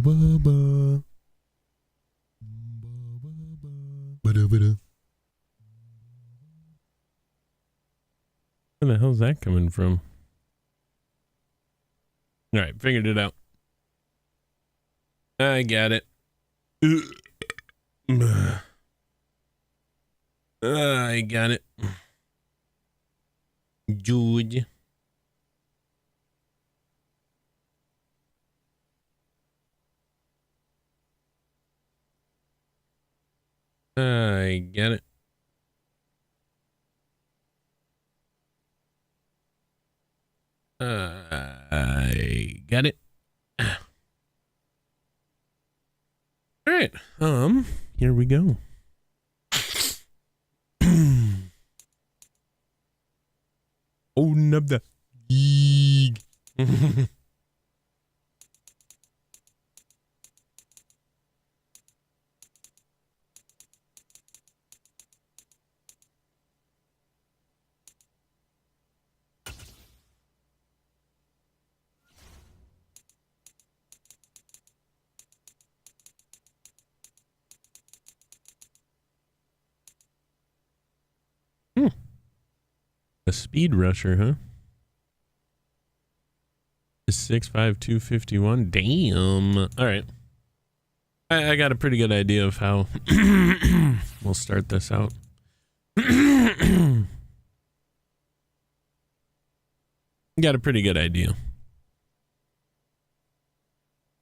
Where the hell's that coming from? All right, figured it out. I got it. I got it. Dude. I get it. I got it. All right. Here we go. Oh, nub the eeg. A speed rusher, huh? 6'5", 251. Damn. All right. I got a pretty good idea of how we'll start this out. Got a pretty good idea.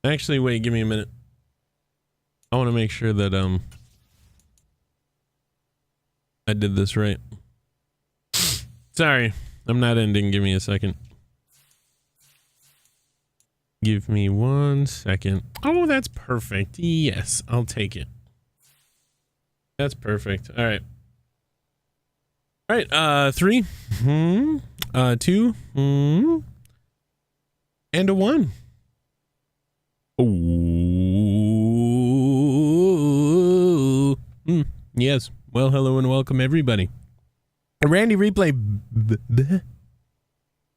Actually, wait, give me a minute. I want to make sure that I did this right. Sorry, I'm not ending. Give me a second. Give me 1 second. Oh, that's perfect. Yes, I'll take it. That's perfect. All right. All right, 3, 2, and a 1. Oh, yes. Well, hello and welcome, everybody. Randy replay.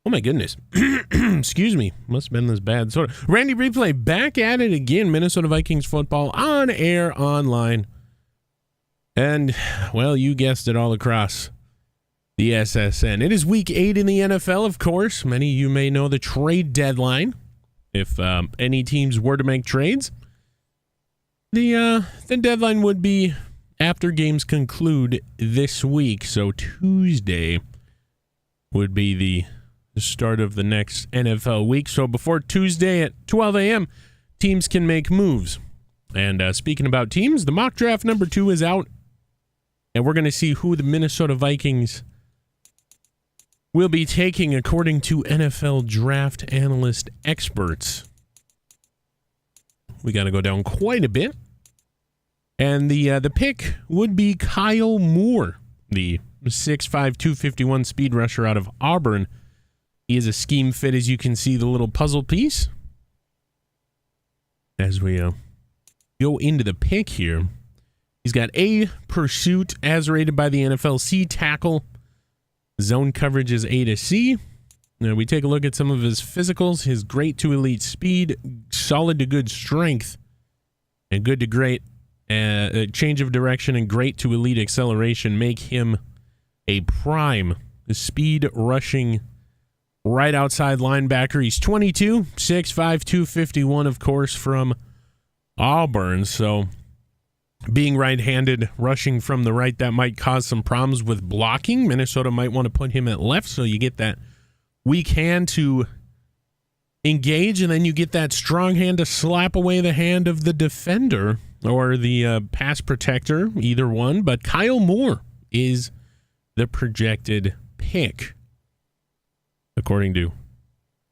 Oh my goodness. Excuse me. Must have been this bad. Sort of. Randy replay back at it again. Minnesota Vikings football on air online. And, well, you guessed it, all across the SSN. It is week 8 in the NFL, of course. Many of you may know the trade deadline. If any teams were to make trades, the deadline would be after games conclude this week. So Tuesday would be the start of the next NFL week. So before Tuesday at 12 a.m., teams can make moves. And speaking about teams, the mock draft number 2 is out. And we're going to see who the Minnesota Vikings will be taking according to NFL draft analyst experts. We got to go down quite a bit. And the pick would be Kyle Moore, the 6'5", 251 speed rusher out of Auburn. He is a scheme fit, as you can see, the little puzzle piece. As we go into the pick here, he's got A, pursuit, as rated by the NFL, C, tackle. Zone coverage is A to C. Now we take a look at some of his physicals. His great to elite speed, solid to good strength, and good to great change of direction and great to elite acceleration make him a prime speed rushing right outside linebacker. He's 22, 6'5", 251, of course, from Auburn. So being right-handed, rushing from the right, that might cause some problems with blocking. Minnesota might want to put him at left, so you get that weak hand to engage, and then you get that strong hand to slap away the hand of the defender or the pass protector, either one. But Kyle Moore is the projected pick, according to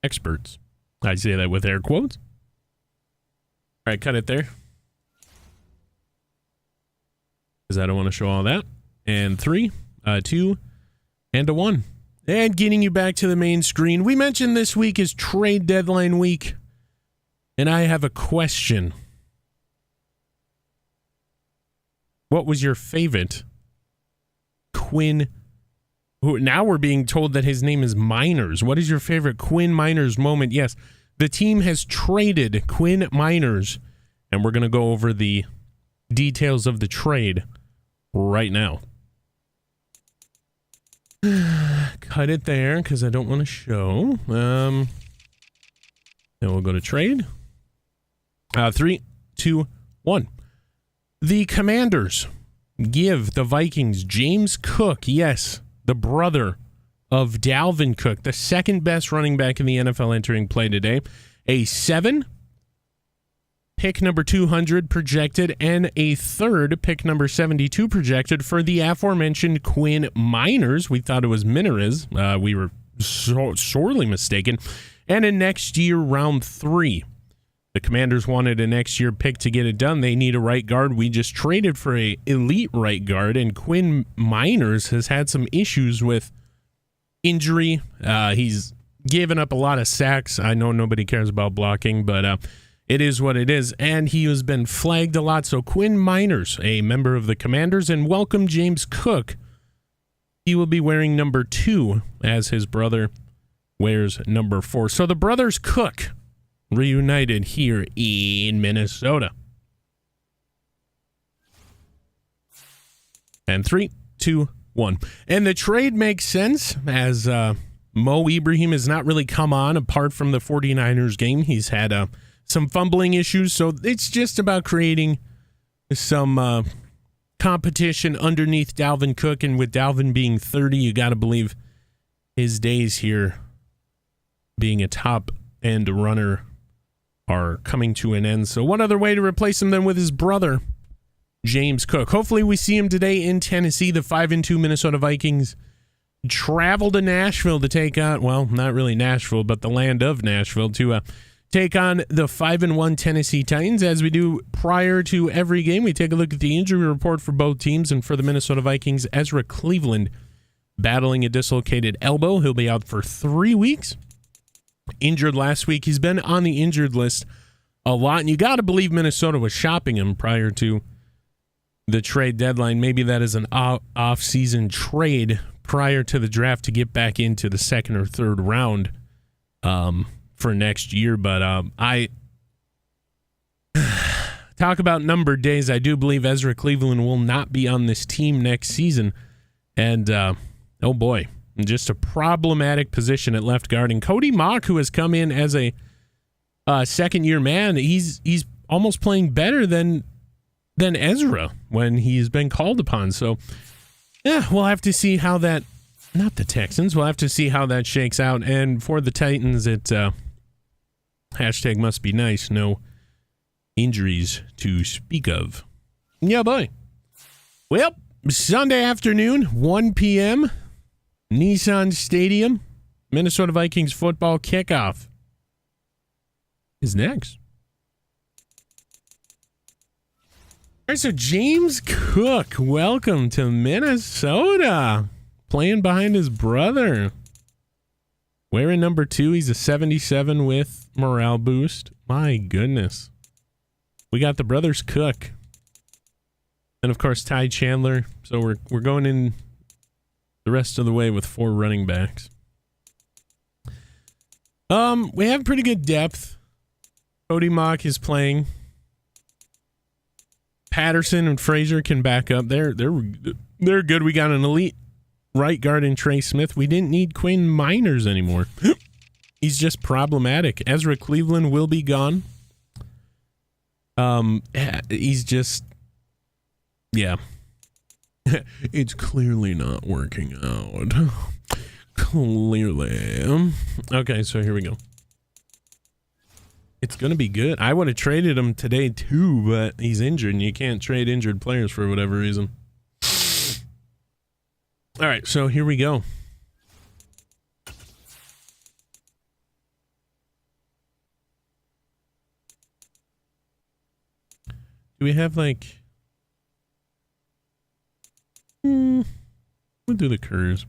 experts. I say that with air quotes. All right, cut it there, because I don't want to show all that. And 3, 2, and a 1. And getting you back to the main screen. We mentioned this week is trade deadline week, and I have a question. What was your favorite Quinn? Who now we're being told that his name is Miners. What is your favorite Quinn Miners moment? Yes, the team has traded Quinn Miners, and we're going to go over the details of the trade right now. Cut it there because I don't want to show. Then we'll go to trade. 3, 2, 1. The Commanders give the Vikings James Cook, yes, the brother of Dalvin Cook, the second best running back in the NFL entering play today, a 7, pick number 200 projected, and a 3rd, pick number 72 projected for the aforementioned Quinn Miners. We thought it was Miners. We were sorely mistaken. And a next year round 3. The Commanders wanted a next year pick to get it done. They need a right guard. We just traded for a elite right guard, and Quinn Miners has had some issues with injury. He's given up a lot of sacks. I know nobody cares about blocking, but it is what it is, and he has been flagged a lot. So Quinn Miners, a member of the Commanders, and welcome James Cook. He will be wearing number 2 as his brother wears number 4. So the brothers Cook reunited here in Minnesota. And 3, 2, 1. And the trade makes sense as Mo Ibrahim has not really come on apart from the 49ers game. He's had some fumbling issues, so it's just about creating some competition underneath Dalvin Cook. And with Dalvin being 30, you got to believe his days here being a top-end runner are coming to an end. So what other way to replace him than with his brother, James Cook? Hopefully we see him today in Tennessee. The 5-2 Minnesota Vikings travel to Nashville to take on, well, not really Nashville, but the land of Nashville, to take on the 5-1 Tennessee Titans. As we do prior to every game, we take a look at the injury report for both teams. And for the Minnesota Vikings, Ezra Cleveland battling a dislocated elbow. He'll be out for 3 weeks. Injured last week. He's been on the injured list a lot, and you got to believe Minnesota was shopping him prior to the trade deadline. Maybe that is an off-season trade prior to the draft to get back into the 2nd or 3rd round for next year. But I talk about numbered days. I do believe Ezra Cleveland will not be on this team next season, and oh boy, just a problematic position at left guard. And Cody Mock, who has come in as a second-year man, he's almost playing better than Ezra when he's been called upon. So, yeah, we'll have to see how that, not the Texans, we'll have to see how that shakes out. And for the Titans, it hashtag must be nice. No injuries to speak of. Yeah, boy. Well, Sunday afternoon, 1 p.m., Nissan Stadium, Minnesota Vikings football kickoff is next. All right, so James Cook, welcome to Minnesota, playing behind his brother. Wearing number 2, he's a 77 with morale boost. My goodness. We got the brothers Cook. And, of course, Ty Chandler. So we're going in the rest of the way with 4 running backs. We have pretty good depth. Cody Mock is playing. Patterson and Frazier can back up. They're good. We got an elite right guard in Trey Smith. We didn't need Quinn Miners anymore. He's just problematic. Ezra Cleveland will be gone. He's just, yeah. It's clearly not working out. Clearly. Okay, so here we go. It's going to be good. I would have traded him today too, but he's injured, and you can't trade injured players for whatever reason. All right, so here we go. Do we have like... we'll do the curves.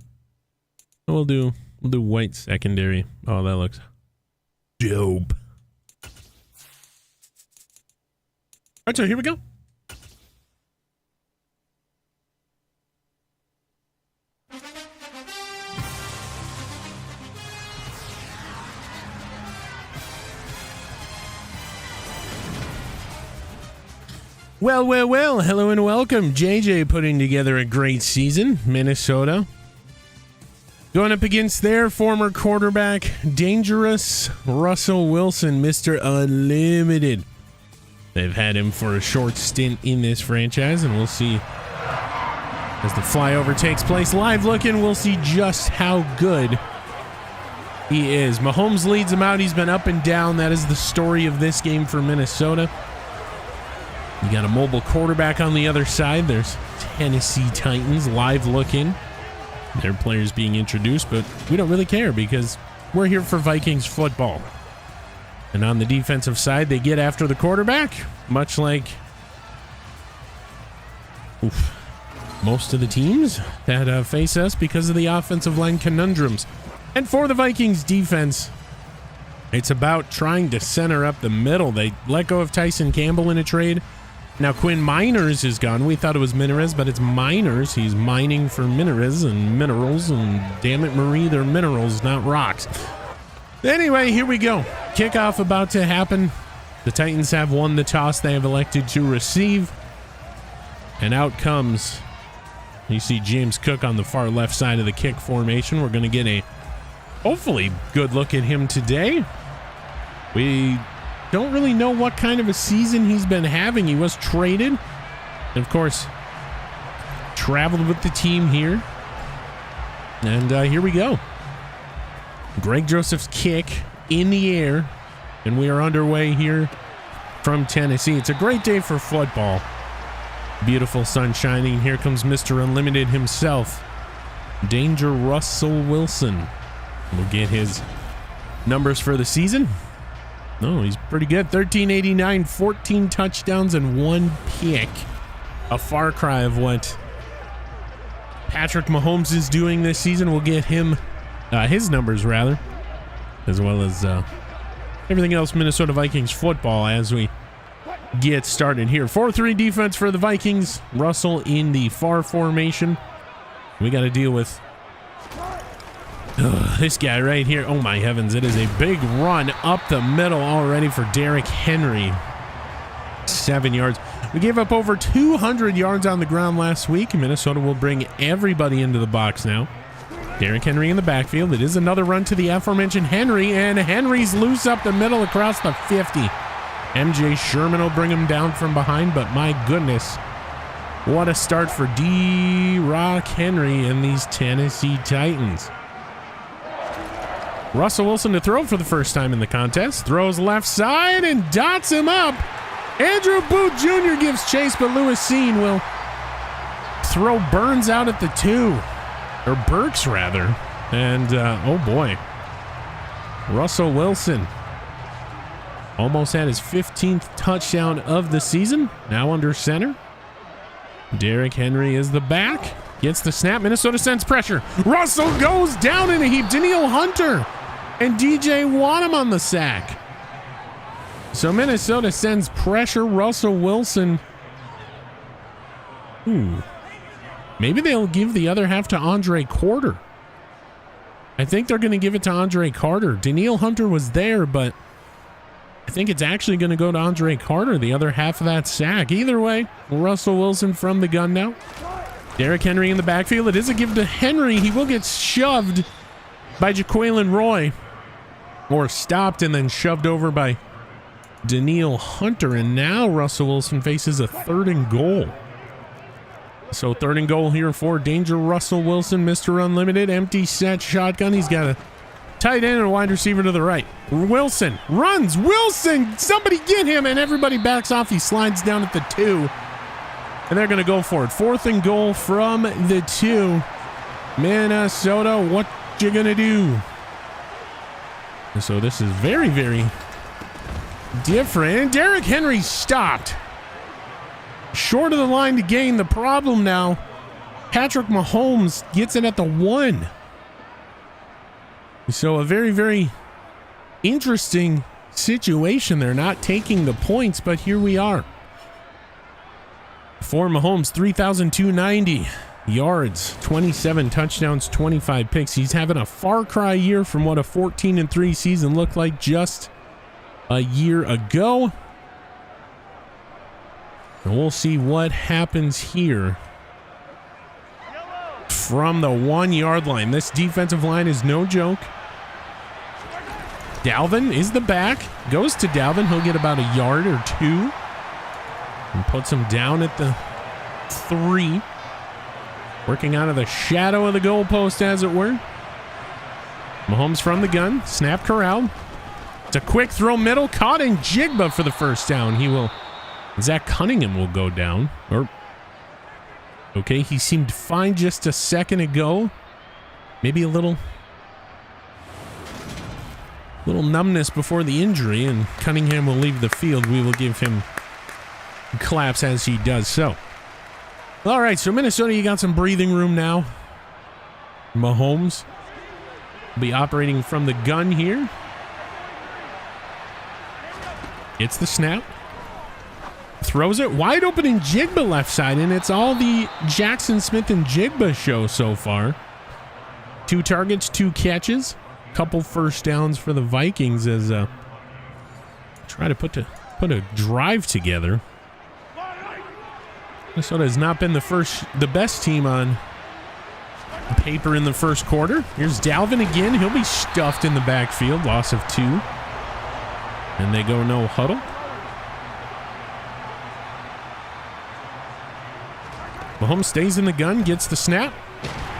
We'll do white secondary. Oh, that looks dope. All right, so here we go. Well, hello and welcome. JJ putting together a great season. Minnesota going up against their former quarterback, dangerous Russell Wilson, Mr. Unlimited. They've had him for a short stint in this franchise, and we'll see as the flyover takes place. Live looking, we'll see just how good he is. Mahomes leads him out. He's been up and down. That is the story of this game for Minnesota. You got a mobile quarterback on the other side. There's Tennessee Titans live looking. Their players being introduced, but we don't really care because we're here for Vikings football. And on the defensive side, they get after the quarterback, much like most of the teams that face us because of the offensive line conundrums. And for the Vikings defense, it's about trying to center up the middle. They let go of Tyson Campbell in a trade. Now Quinn Miners is gone. We thought it was Minarez, but it's Miners. He's mining for Minarez and minerals, and damn it, Marie, they're minerals, not rocks. Anyway, here we go. Kickoff about to happen. The Titans have won the toss. They have elected to receive. And out comes, you see James Cook on the far left side of the kick formation. We're going to get a hopefully good look at him today. We don't really know what kind of a season he's been having. He was traded, and of course, traveled with the team here. And here we go. Greg Joseph's kick in the air, and we are underway here from Tennessee. It's a great day for football. Beautiful sun shining. Here comes Mr. Unlimited himself, Danger Russell Wilson. We'll get his numbers for the season. No, he's pretty good. 1389, 14 touchdowns, and 1 pick. A far cry of what Patrick Mahomes is doing this season. We'll get him, his numbers rather, as well as everything else Minnesota Vikings football as we get started here. 4-3 defense for the Vikings. Russell in the far formation. We got to deal with this guy right here. Oh my heavens, it is a big run up the middle already for Derrick Henry. 7 yards. We gave up over 200 yards on the ground last week. Minnesota will bring everybody into the box now. Derrick Henry in the backfield. It is another run to the aforementioned Henry, and Henry's loose up the middle across the 50. MJ Sherman will bring him down from behind, but my goodness, what a start for D-Rock Henry and these Tennessee Titans. Russell Wilson to throw for the first time in the contest. Throws left side and dots him up. Andrew Booth Jr. gives chase, but Lewis Seen will throw Burns out at the 2. Or Burks, rather. And, oh boy. Russell Wilson almost had his 15th touchdown of the season. Now under center. Derrick Henry is the back. Gets the snap. Minnesota sends pressure. Russell goes down in a heap. Danielle Hunter and DJ Wanham on the sack. So Minnesota sends pressure. Russell Wilson. Maybe they'll give the other half to Andre Carter. I think they're going to give it to Andre Carter. Danielle Hunter was there, but I think it's actually going to go to Andre Carter, the other half of that sack. Either way, Russell Wilson from the gun now. Derrick Henry in the backfield. It is a give to Henry. He will get shoved by Jaquelin Roy. Or stopped and then shoved over by Danielle Hunter. And now Russell Wilson faces a 3rd and goal. So 3rd and goal here for Danger Russell Wilson. Mr. Unlimited. Empty set shotgun. He's got a tight end and a wide receiver to the right. Wilson runs. Wilson! Somebody get him! And everybody backs off. He slides down at the 2. And they're going to go for it. 4th and goal from the 2. Minnesota, what you going to do? So this is very, very different. And Derrick Henry stopped short of the line to gain. The problem now, Patrick Mahomes gets it at the 1. So a very, very interesting situation. They're not taking the points, but here we are. For Mahomes, 3,290 yards, 27 touchdowns, 25 picks. He's having a far cry year from what a 14-3 season looked like just a year ago. And we'll see what happens here from the 1 yard line. This defensive line is no joke. Dalvin is the back. Goes to Dalvin. He'll get about a yard or two. And puts him down at the 3. Working out of the shadow of the goalpost, as it were. Mahomes from the gun. Snap corral. It's a quick throw middle. Caught in Jigba for the first down. Zach Cunningham will go down. Okay, he seemed fine just a second ago. Maybe a little numbness before the injury, and Cunningham will leave the field. We will give him claps as he does so. All right, so Minnesota, you got some breathing room now. Mahomes will be operating from the gun here. Gets the snap. Throws it wide open in Jigba left side, and it's all the Jackson Smith and Jigba show so far. 2 targets, 2 catches. Couple first downs for the Vikings as try to put a drive together. Minnesota has not been the best team on paper in the first quarter. Here's Dalvin again. He'll be stuffed in the backfield. Loss of 2. And they go no huddle. Mahomes stays in the gun, gets the snap,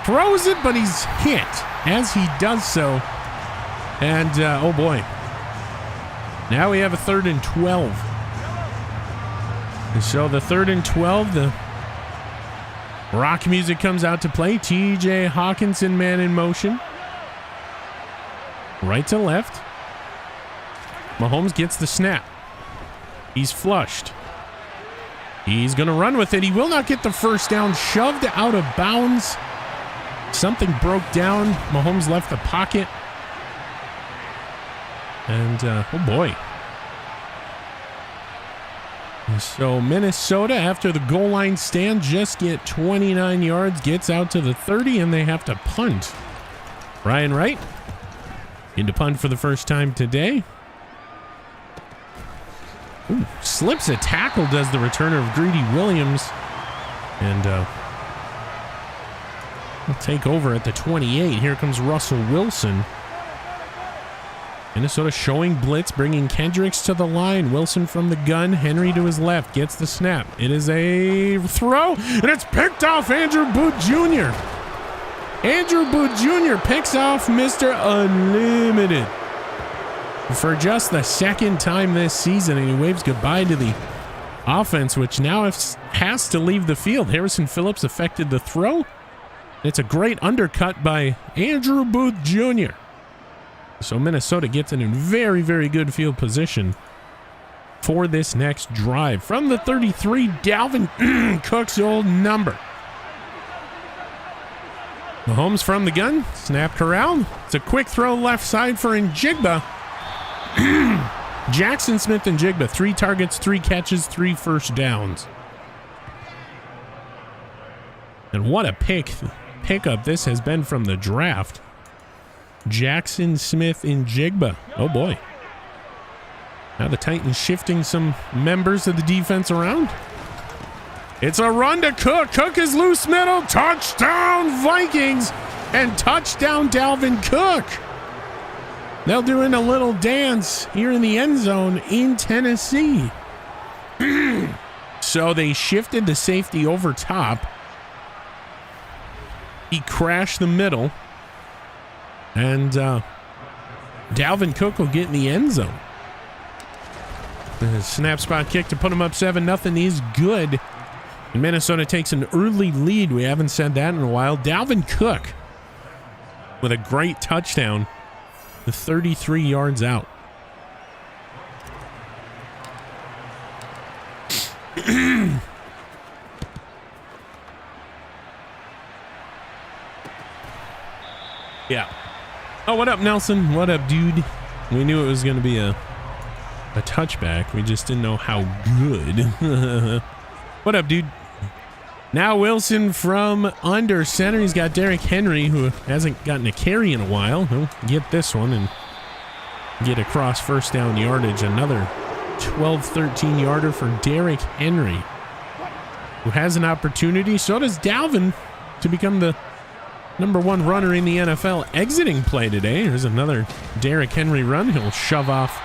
throws it, but he's hit as he does so. And, oh boy. Now we have a 3rd and 12. And so the 3rd and 12, the rock music comes out to play. TJ Hawkinson, man in motion. Right to left. Mahomes gets the snap. He's flushed. He's going to run with it. He will not get the first down. Shoved out of bounds. Something broke down. Mahomes left the pocket. And, oh boy. So Minnesota, after the goal line stand, just get 29 yards, gets out to the 30, and they have to punt. Ryan Wright into punt for the first time today. Ooh, slips a tackle, does the returner of Greedy Williams. And we'll take over at the 28. Here comes Russell Wilson. Minnesota showing blitz, bringing Kendricks to the line. Wilson from the gun. Henry to his left. Gets the snap. It is a throw, and it's picked off Andrew Booth Jr. Andrew Booth Jr. picks off Mr. Unlimited for just the 2nd time this season, and he waves goodbye to the offense, which now has to leave the field. Harrison Phillips affected the throw. It's a great undercut by Andrew Booth Jr. So Minnesota gets in very, very good field position for this next drive. From the 33, Dalvin Cook's old number. Mahomes from the gun. Snap corral. It's a quick throw left side for Njigba. Jackson Smith and Jigba, 3 targets, 3 catches, 3 first downs. And what a pickup this has been from the draft. Jackson Smith and Jigba. Oh boy. Now the Titans shifting some members of the defense around. It's a run to Cook. Cook is loose middle. Touchdown Vikings. And touchdown Dalvin Cook. They'll do in a little dance here in the end zone in Tennessee. So they shifted the safety over top. He crashed the middle. And Dalvin Cook will get in the end zone. The snap spot kick to put him up 7-0 is good. And Minnesota takes an early lead. We haven't said that in a while. Dalvin Cook with a great touchdown. 33 yards out. Yeah. Oh, what up, Nelson? What up, dude? We knew it was going to be a touchback. We just didn't know how good. What up, dude? Now Wilson from under center. He's got Derrick Henry, who hasn't gotten a carry in a while. He'll get this one and get across first down yardage. Another 12-13 yarder for Derrick Henry. who has an opportunity. So does Dalvin to become the #1 runner in the NFL exiting play today. There's another Derrick Henry run. He'll shove off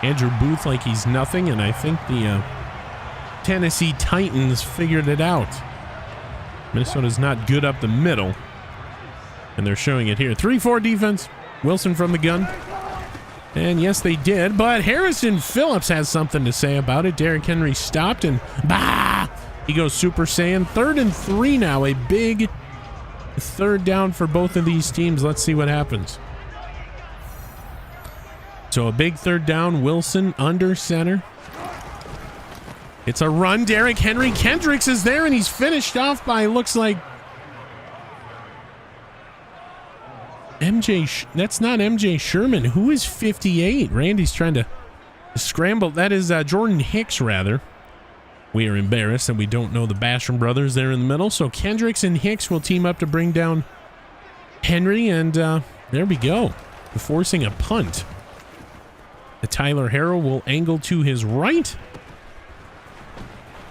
Andrew Booth like he's nothing, and I think the Tennessee Titans figured it out. Minnesota's not good up the middle, and they're showing it here. 3-4 defense. Wilson from the gun. And yes, they did, but Harrison Phillips has something to say about it. Derrick Henry stopped, and he goes Super Saiyan. 3rd and 3 now. A big 3rd down for both of these teams. Let's see what happens. So a big 3rd down. Wilson under center. It's a run. Derrick Henry. Kendricks is there, and he's finished off by, looks like, that's not MJ Sherman. Who is 58? Randy's trying to scramble. That is Jordan Hicks, rather. We are embarrassed that we don't know the Basham brothers there in the middle. So Kendricks and Hicks will team up to bring down Henry, and there we go. Forcing a punt. The Tyler Harrow will angle to his right.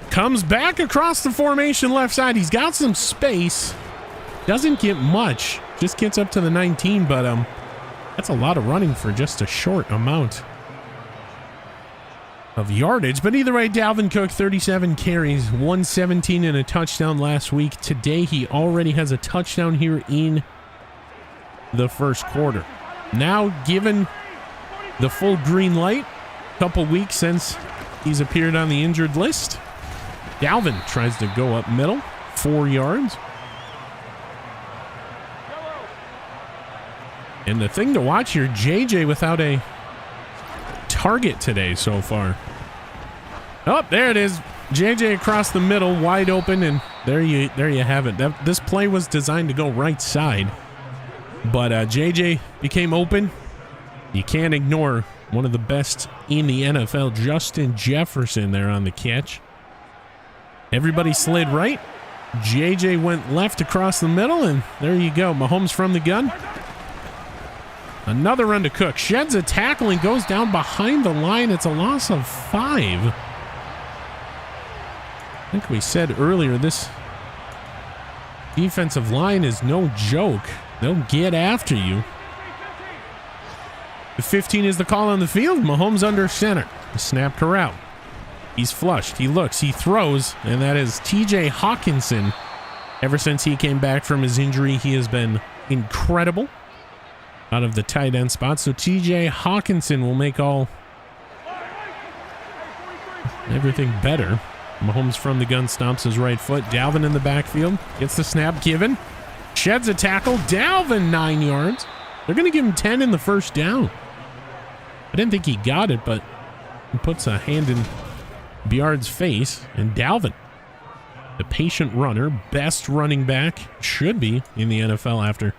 Comes back across the formation left side. He's got some space. Doesn't get much. Just gets up to the 19, but that's a lot of running for just a short amount of yardage. But either way, Dalvin Cook, 37 carries, 117 and a touchdown last week. Today, he already has a touchdown here in the first quarter. Now, given the full green light, a couple weeks since he's appeared on the injured list, Dalvin tries to go up middle, 4 yards. And the thing to watch here, JJ without a target today so far. Oh, there it is. JJ across the middle, wide open, and there you have it. This play was designed to go right side, but JJ became open. You can't ignore one of the best in the NFL, Justin Jefferson, there on the catch. Everybody slid right. JJ went left across the middle, and there you go. Mahomes from the gun. Another run to Cook. Sheds a tackle and goes down behind the line. It's a loss of 5. I think we said earlier, this defensive line is no joke. They'll get after you. The 15 is the call on the field. Mahomes under center. The snap corral. He's flushed. He looks. He throws. And that is TJ Hawkinson. Ever since he came back from his injury, he has been incredible out of the tight end spot. So TJ Hawkinson will make everything better. Mahomes from the gun stomps his right foot. Dalvin in the backfield. Gets the snap given. Sheds a tackle. Dalvin 9 yards. They're going to give him 10 in the first down. I didn't think he got it, but he puts a hand in Biard's face. And Dalvin, the patient runner, best running back, should be in the NFL after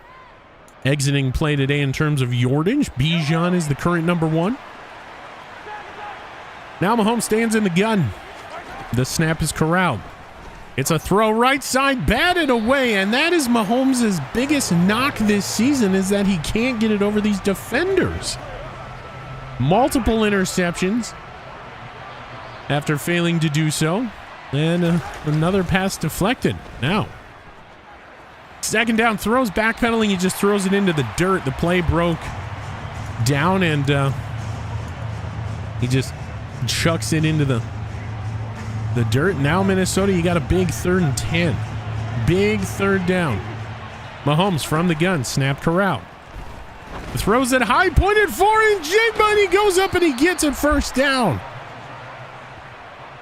exiting play today in terms of yardage. Bijan is the current #1. Now Mahomes stands in the gun. The snap is corralled. It's a throw right side, batted away, and that is Mahomes' biggest knock this season, is that he can't get it over these defenders. Multiple interceptions after failing to do so, and another pass deflected. Now, second down, throws, backpedaling, he just throws it into the dirt. The play broke down, and he just chucks it into the dirt. Now Minnesota, you got a big 3rd and 10. Big 3rd down. Mahomes from the gun, snap corral. Throws it high, pointed for him. Jigba, and he goes up and he gets it, first down.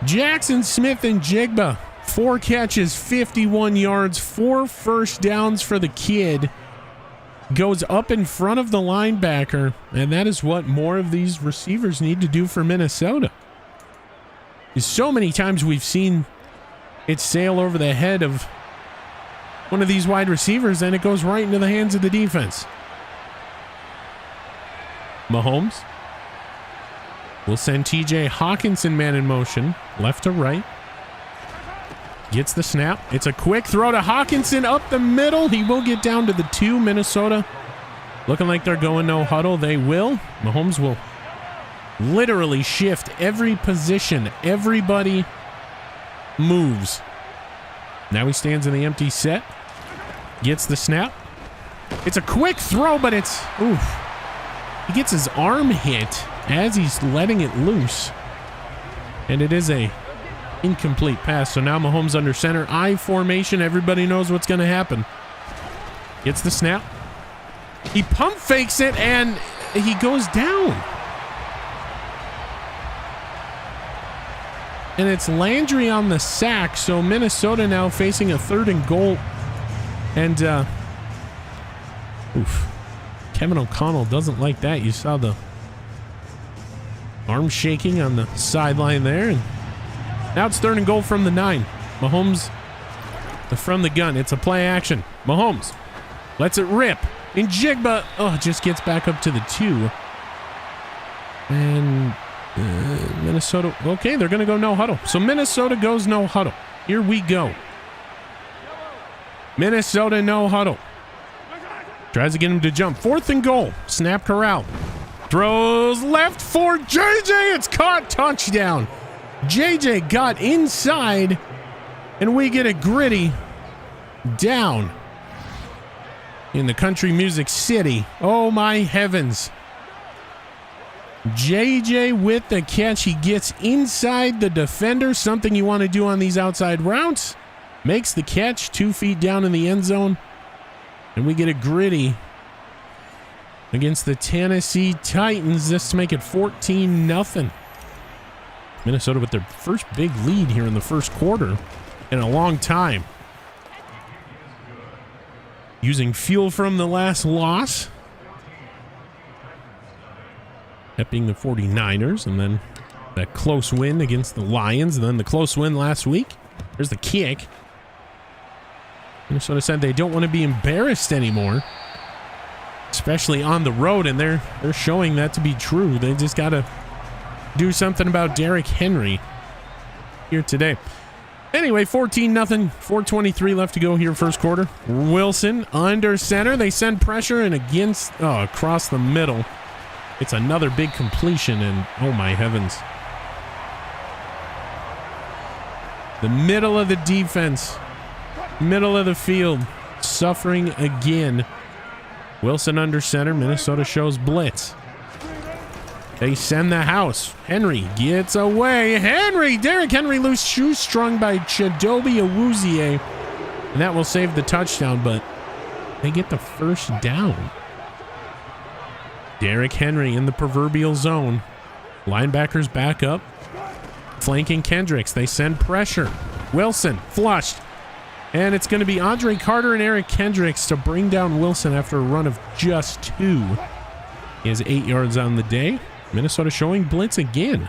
Jackson Smith and Jigba, 4 catches, 51 yards, 4 first downs for the kid. Goes up in front of the linebacker, and that is what more of these receivers need to do for Minnesota. So many times we've seen it sail over the head of one of these wide receivers, and it goes right into the hands of the defense. Mahomes will send TJ Hawkinson man in motion, left to right. Gets the snap. It's a quick throw to Hawkinson up the middle. He will get down to the 2. Minnesota looking like they're going no huddle. They will. Mahomes will literally shift every position. Everybody moves Now he stands in the empty set. Gets the snap. It's a quick throw, but it's... Oof. He gets his arm hit as he's letting it loose. And it is a incomplete pass. So now Mahomes under center. I formation. Everybody knows what's going to happen. Gets the snap. He pump fakes it, and he goes down. And it's Landry on the sack. So Minnesota now facing a 3rd and goal. And, Kevin O'Connell doesn't like that. You saw the arm shaking on the sideline there. And now it's 3rd and goal from the 9. Mahomes from the gun. It's a play action. Mahomes lets it rip. And Jigba, just gets back up to the 2. And Minnesota, okay, they're going to go no huddle. So Minnesota goes no huddle. Here we go. Minnesota no huddle. Tries to get him to jump. 4th and goal. Snap corral. Throws left for JJ. It's caught. Touchdown. JJ got inside, and we get a gritty down in the country music city. Oh, my heavens. JJ with the catch. He gets inside the defender, something you want to do on these outside routes. Makes the catch 2 feet down in the end zone. And we get a gritty against the Tennessee Titans. This to make it 14-0. Minnesota with their first big lead here in the first quarter in a long time. Using fuel from the last loss. That being the 49ers, and then that close win against the Lions, and then the close win last week. There's the kick. Minnesota said they don't want to be embarrassed anymore, especially on the road, and they're showing that to be true. They just got to do something about Derrick Henry here today. Anyway, 14-0, 4:23 left to go here first quarter. Wilson under center. They send pressure and across the middle. It's another big completion, and oh my heavens. The middle of the defense, middle of the field, suffering again. Wilson under center. Minnesota shows blitz. They send the house. Henry gets away. Derrick Henry loose, shoestrung by Chidobe Awuzie. And that will save the touchdown, but they get the first down. Derrick Henry in the proverbial zone. Linebackers back up. Flanking Kendricks. They send pressure. Wilson flushed. And it's going to be Andre Carter and Eric Kendricks to bring down Wilson after a run of just 2. He has 8 yards on the day. Minnesota showing blitz again.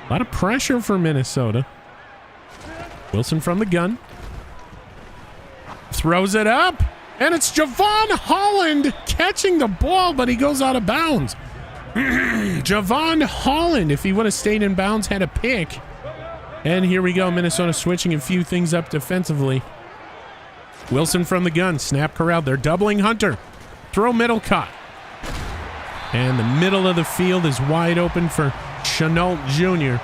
A lot of pressure for Minnesota. Wilson from the gun. Throws it up. And it's Javon Holland catching the ball, but he goes out of bounds. Javon Holland, if he would have stayed in bounds, had a pick. And here we go. Minnesota switching a few things up defensively. Wilson from the gun. Snap corral. They're doubling Hunter. Throw middle cut. And the middle of the field is wide open for Chenault Jr.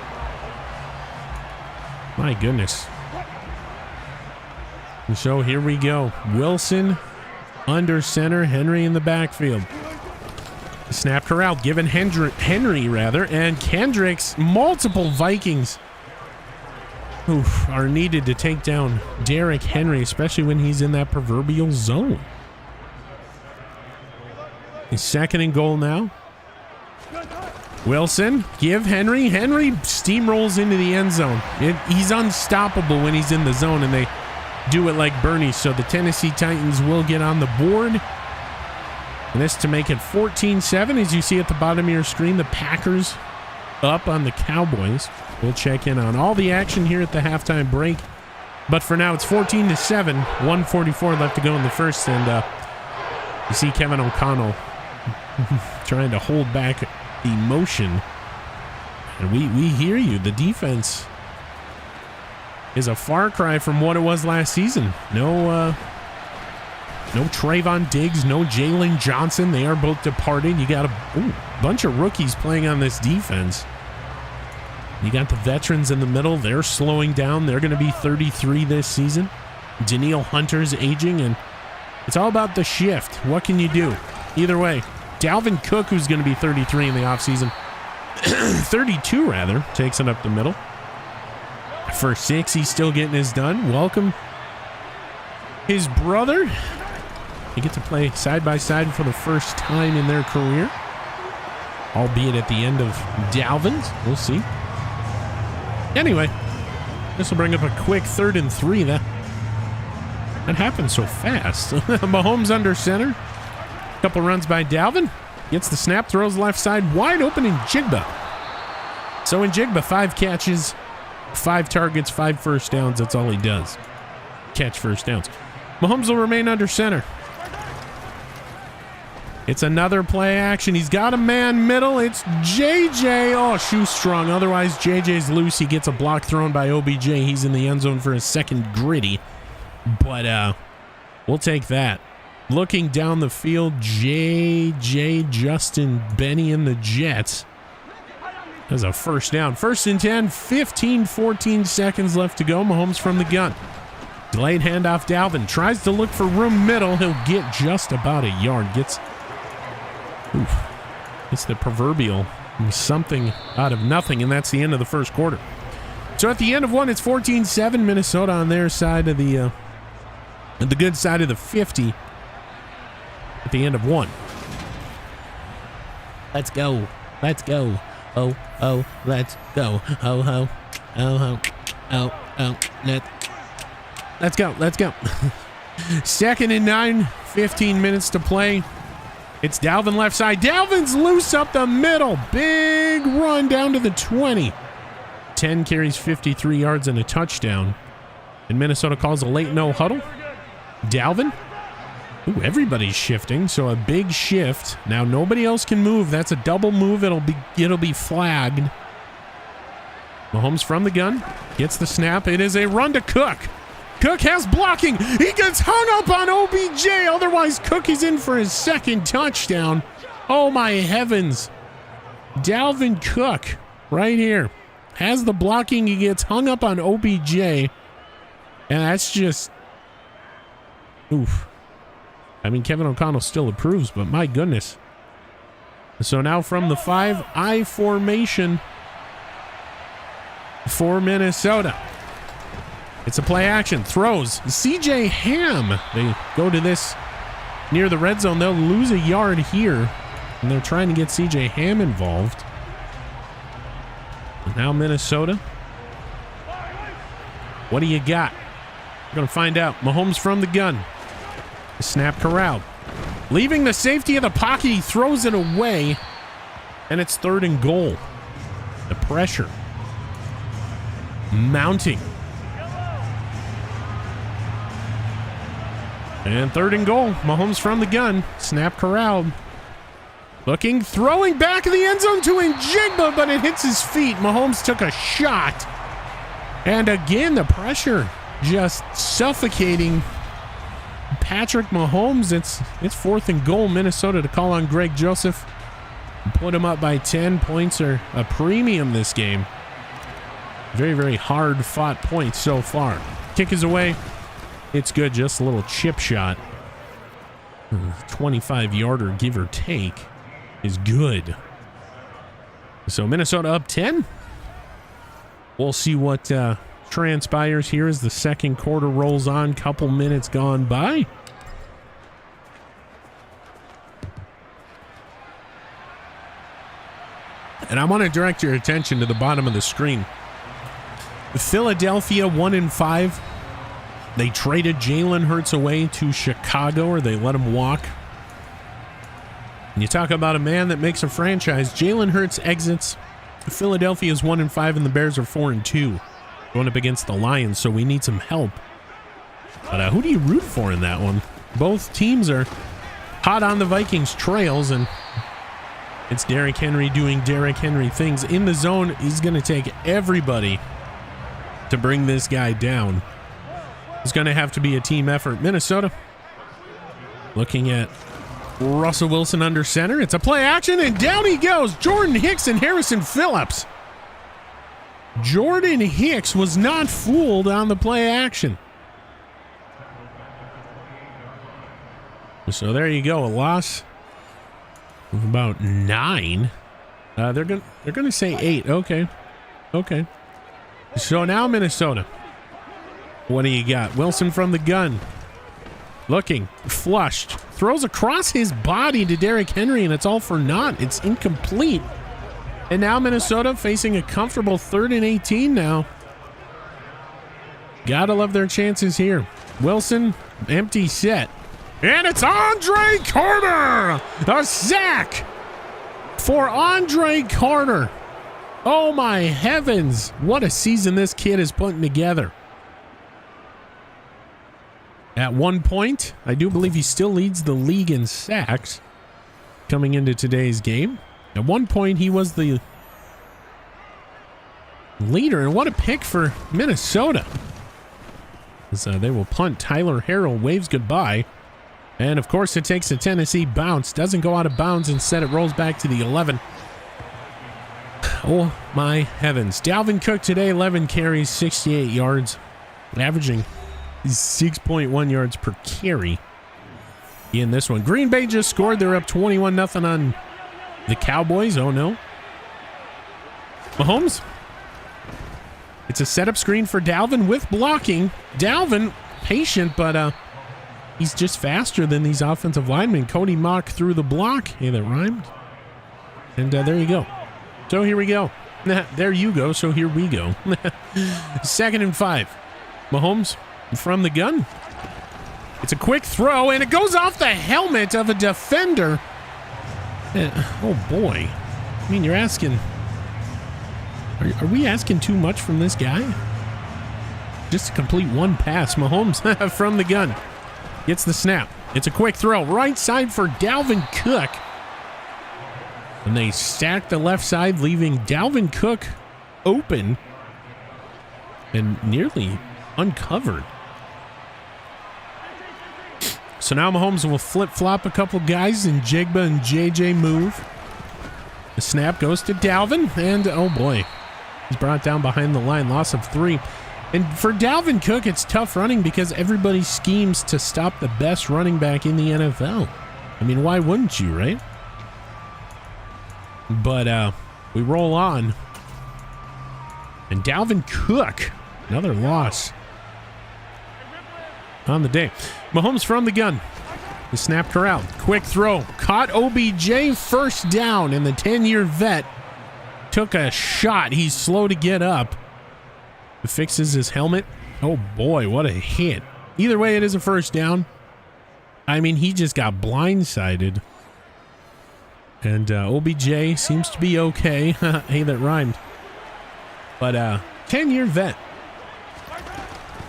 My goodness. And so here we go. Wilson under center. Henry in the backfield. Snap corral given Henry and Kendricks. Multiple Vikings are needed to take down Derrick Henry, especially when he's in that proverbial zone. He's 2nd and goal now. Wilson, give Henry. Henry steamrolls into the end zone. He's unstoppable when he's in the zone, and they do it like Bernie. So the Tennessee Titans will get on the board. And this to make it 14-7. As you see at the bottom of your screen, the Packers up on the Cowboys. We'll check in on all the action here at the halftime break. But for now, it's 14-7. 1:44 left to go in the first. And you see Kevin O'Connell trying to hold back emotion. And we hear you. The defense is a far cry from what it was last season. No Trayvon Diggs, no Jalen Johnson. They are both departed. You got a bunch of rookies playing on this defense. You got the veterans in the middle. They're slowing down. They're going to be 33 this season. Danielle Hunter's aging, and it's all about the shift. What can you do? Either way, Dalvin Cook, who's going to be 33 in the offseason, 32 rather, takes it up the middle. For 6, he's still getting his done. Welcome his brother. They get to play side by side for the first time in their career, albeit at the end of Dalvin's. We'll see. Anyway, this will bring up a quick 3rd and 3. That happened so fast. Mahomes under center. Couple runs by Dalvin. Gets the snap, throws left side, wide open in Jigba. So in Jigba, 5 catches, 5 targets, 5 first downs. That's all he does. Catch first downs. Mahomes will remain under center. It's another play action. He's got a man middle. It's JJ. Oh, shoe strung. Otherwise, JJ's loose. He gets a block thrown by OBJ. He's in the end zone for his second gritty. But we'll take that. Looking down the field, JJ Justin Benny and the Jets. That's a first down. 1st and 10, 14 seconds left to go. Mahomes from the gun. Delayed handoff, Dalvin. Tries to look for room middle. He'll get just about a yard. Gets the proverbial something out of nothing, and that's the end of the first quarter. So at the end of one, it's 14-7. Minnesota on their side of the good side of the 50 at the end of one. Let's go. Let's go. Oh, let's go. Oh, let's go. Let's go. 2nd and 9, 15 minutes to play. It's Dalvin left side. Dalvin's loose up the middle. Big run down to the 20. 10 carries, 53 yards, and a touchdown. And Minnesota calls a late no huddle. Dalvin. Ooh, everybody's shifting, so a big shift. Now nobody else can move. That's a double move. It'll be flagged. Mahomes from the gun. Gets the snap. It is a run to Cook. Cook has blocking. He gets hung up on OBJ. Otherwise, Cook is in for his second touchdown. Oh, my heavens. Dalvin Cook right here has the blocking. He gets hung up on OBJ. And that's just... oof. I mean, Kevin O'Connell still approves, but my goodness. So now from the 5-eye formation for Minnesota. It's a play action. Throws. CJ Ham. They go to this near the red zone. They'll lose a yard here. And they're trying to get CJ Ham involved. And now Minnesota. What do you got? We're going to find out. Mahomes from the gun. The snap corralled. Leaving the safety of the pocket. He throws it away. And it's 3rd and goal. The pressure mounting. And 3rd and goal. Mahomes from the gun. Snap corralled. Looking, throwing back in the end zone to Njigba, but it hits his feet. Mahomes took a shot. And again, the pressure just suffocating Patrick Mahomes. It's 4th and goal. Minnesota to call on Greg Joseph. Put him up by 10 points are a premium this game. Very, very hard fought points so far. Kick is away. It's good. Just a little chip shot. 25-yarder, give or take, is good. So Minnesota up 10. We'll see what transpires here as the second quarter rolls on. Couple minutes gone by. And I want to direct your attention to the bottom of the screen. Philadelphia 1-5. They traded Jalen Hurts away to Chicago, or they let him walk. And you talk about a man that makes a franchise. Jalen Hurts exits. Philadelphia is 1-5, and the Bears are 4-2. Going up against the Lions, so we need some help. But who do you root for in that one? Both teams are hot on the Vikings' trails, and it's Derrick Henry doing Derrick Henry things. In the zone, he's going to take everybody to bring this guy down. It's going to have to be a team effort. Minnesota looking at Russell Wilson under center. It's a play action, and down he goes. Jordan Hicks and Harrison Phillips. Jordan Hicks was not fooled on the play action. So there you go, a loss of about 9. They're gonna say 8. Okay. So now Minnesota. What do you got? Wilson from the gun. Looking, flushed, throws across his body to Derrick Henry, and it's all for naught. It's incomplete. And now Minnesota facing a comfortable 3rd and 18 now. Gotta love their chances here. Wilson, empty set. And it's Andre Carter! A sack for Andre Carter. Oh my heavens. What a season this kid is putting together. At one point, I do believe he still leads the league in sacks coming into today's game. At one point, he was the leader, and what a pick for Minnesota. As, they will punt. Tyler Harrell waves goodbye. And, of course, it takes a Tennessee bounce. Doesn't go out of bounds. Instead, it rolls back to the 11. Oh, my heavens. Dalvin Cook today, 11 carries, 68 yards, averaging 6.1 yards per carry in this one. Green Bay just scored. They're up 21-0 on the Cowboys. Oh, no. Mahomes. It's a setup screen for Dalvin with blocking. Dalvin, patient, but he's just faster than these offensive linemen. Cody Mock through the block. Hey, that rhymed. And there you go. So here we go. There you go. So here we go. 2nd and 5. Mahomes from the gun. It's a quick throw, and it goes off the helmet of a defender. Oh, boy. I mean, you're asking... Are we asking too much from this guy? Just to complete one pass. Mahomes from the gun. Gets the snap. It's a quick throw. Right side for Dalvin Cook. And they stack the left side, leaving Dalvin Cook open and nearly uncovered. So now Mahomes will flip-flop a couple guys, and Jigba and JJ move. The snap goes to Dalvin, and oh boy, he's brought down behind the line, loss of 3. And for Dalvin Cook, it's tough running because everybody schemes to stop the best running back in the NFL. I mean, why wouldn't you, right? But we roll on. And Dalvin Cook, another loss on the day. Mahomes from the gun. The snap corral. Quick throw. Caught OBJ, first down, and the 10-year vet took a shot. He's slow to get up. Fixes his helmet. Oh boy, what a hit. Either way, it is a first down. I mean, he just got blindsided. And OBJ seems to be okay. Hey, that rhymed. But 10-year vet.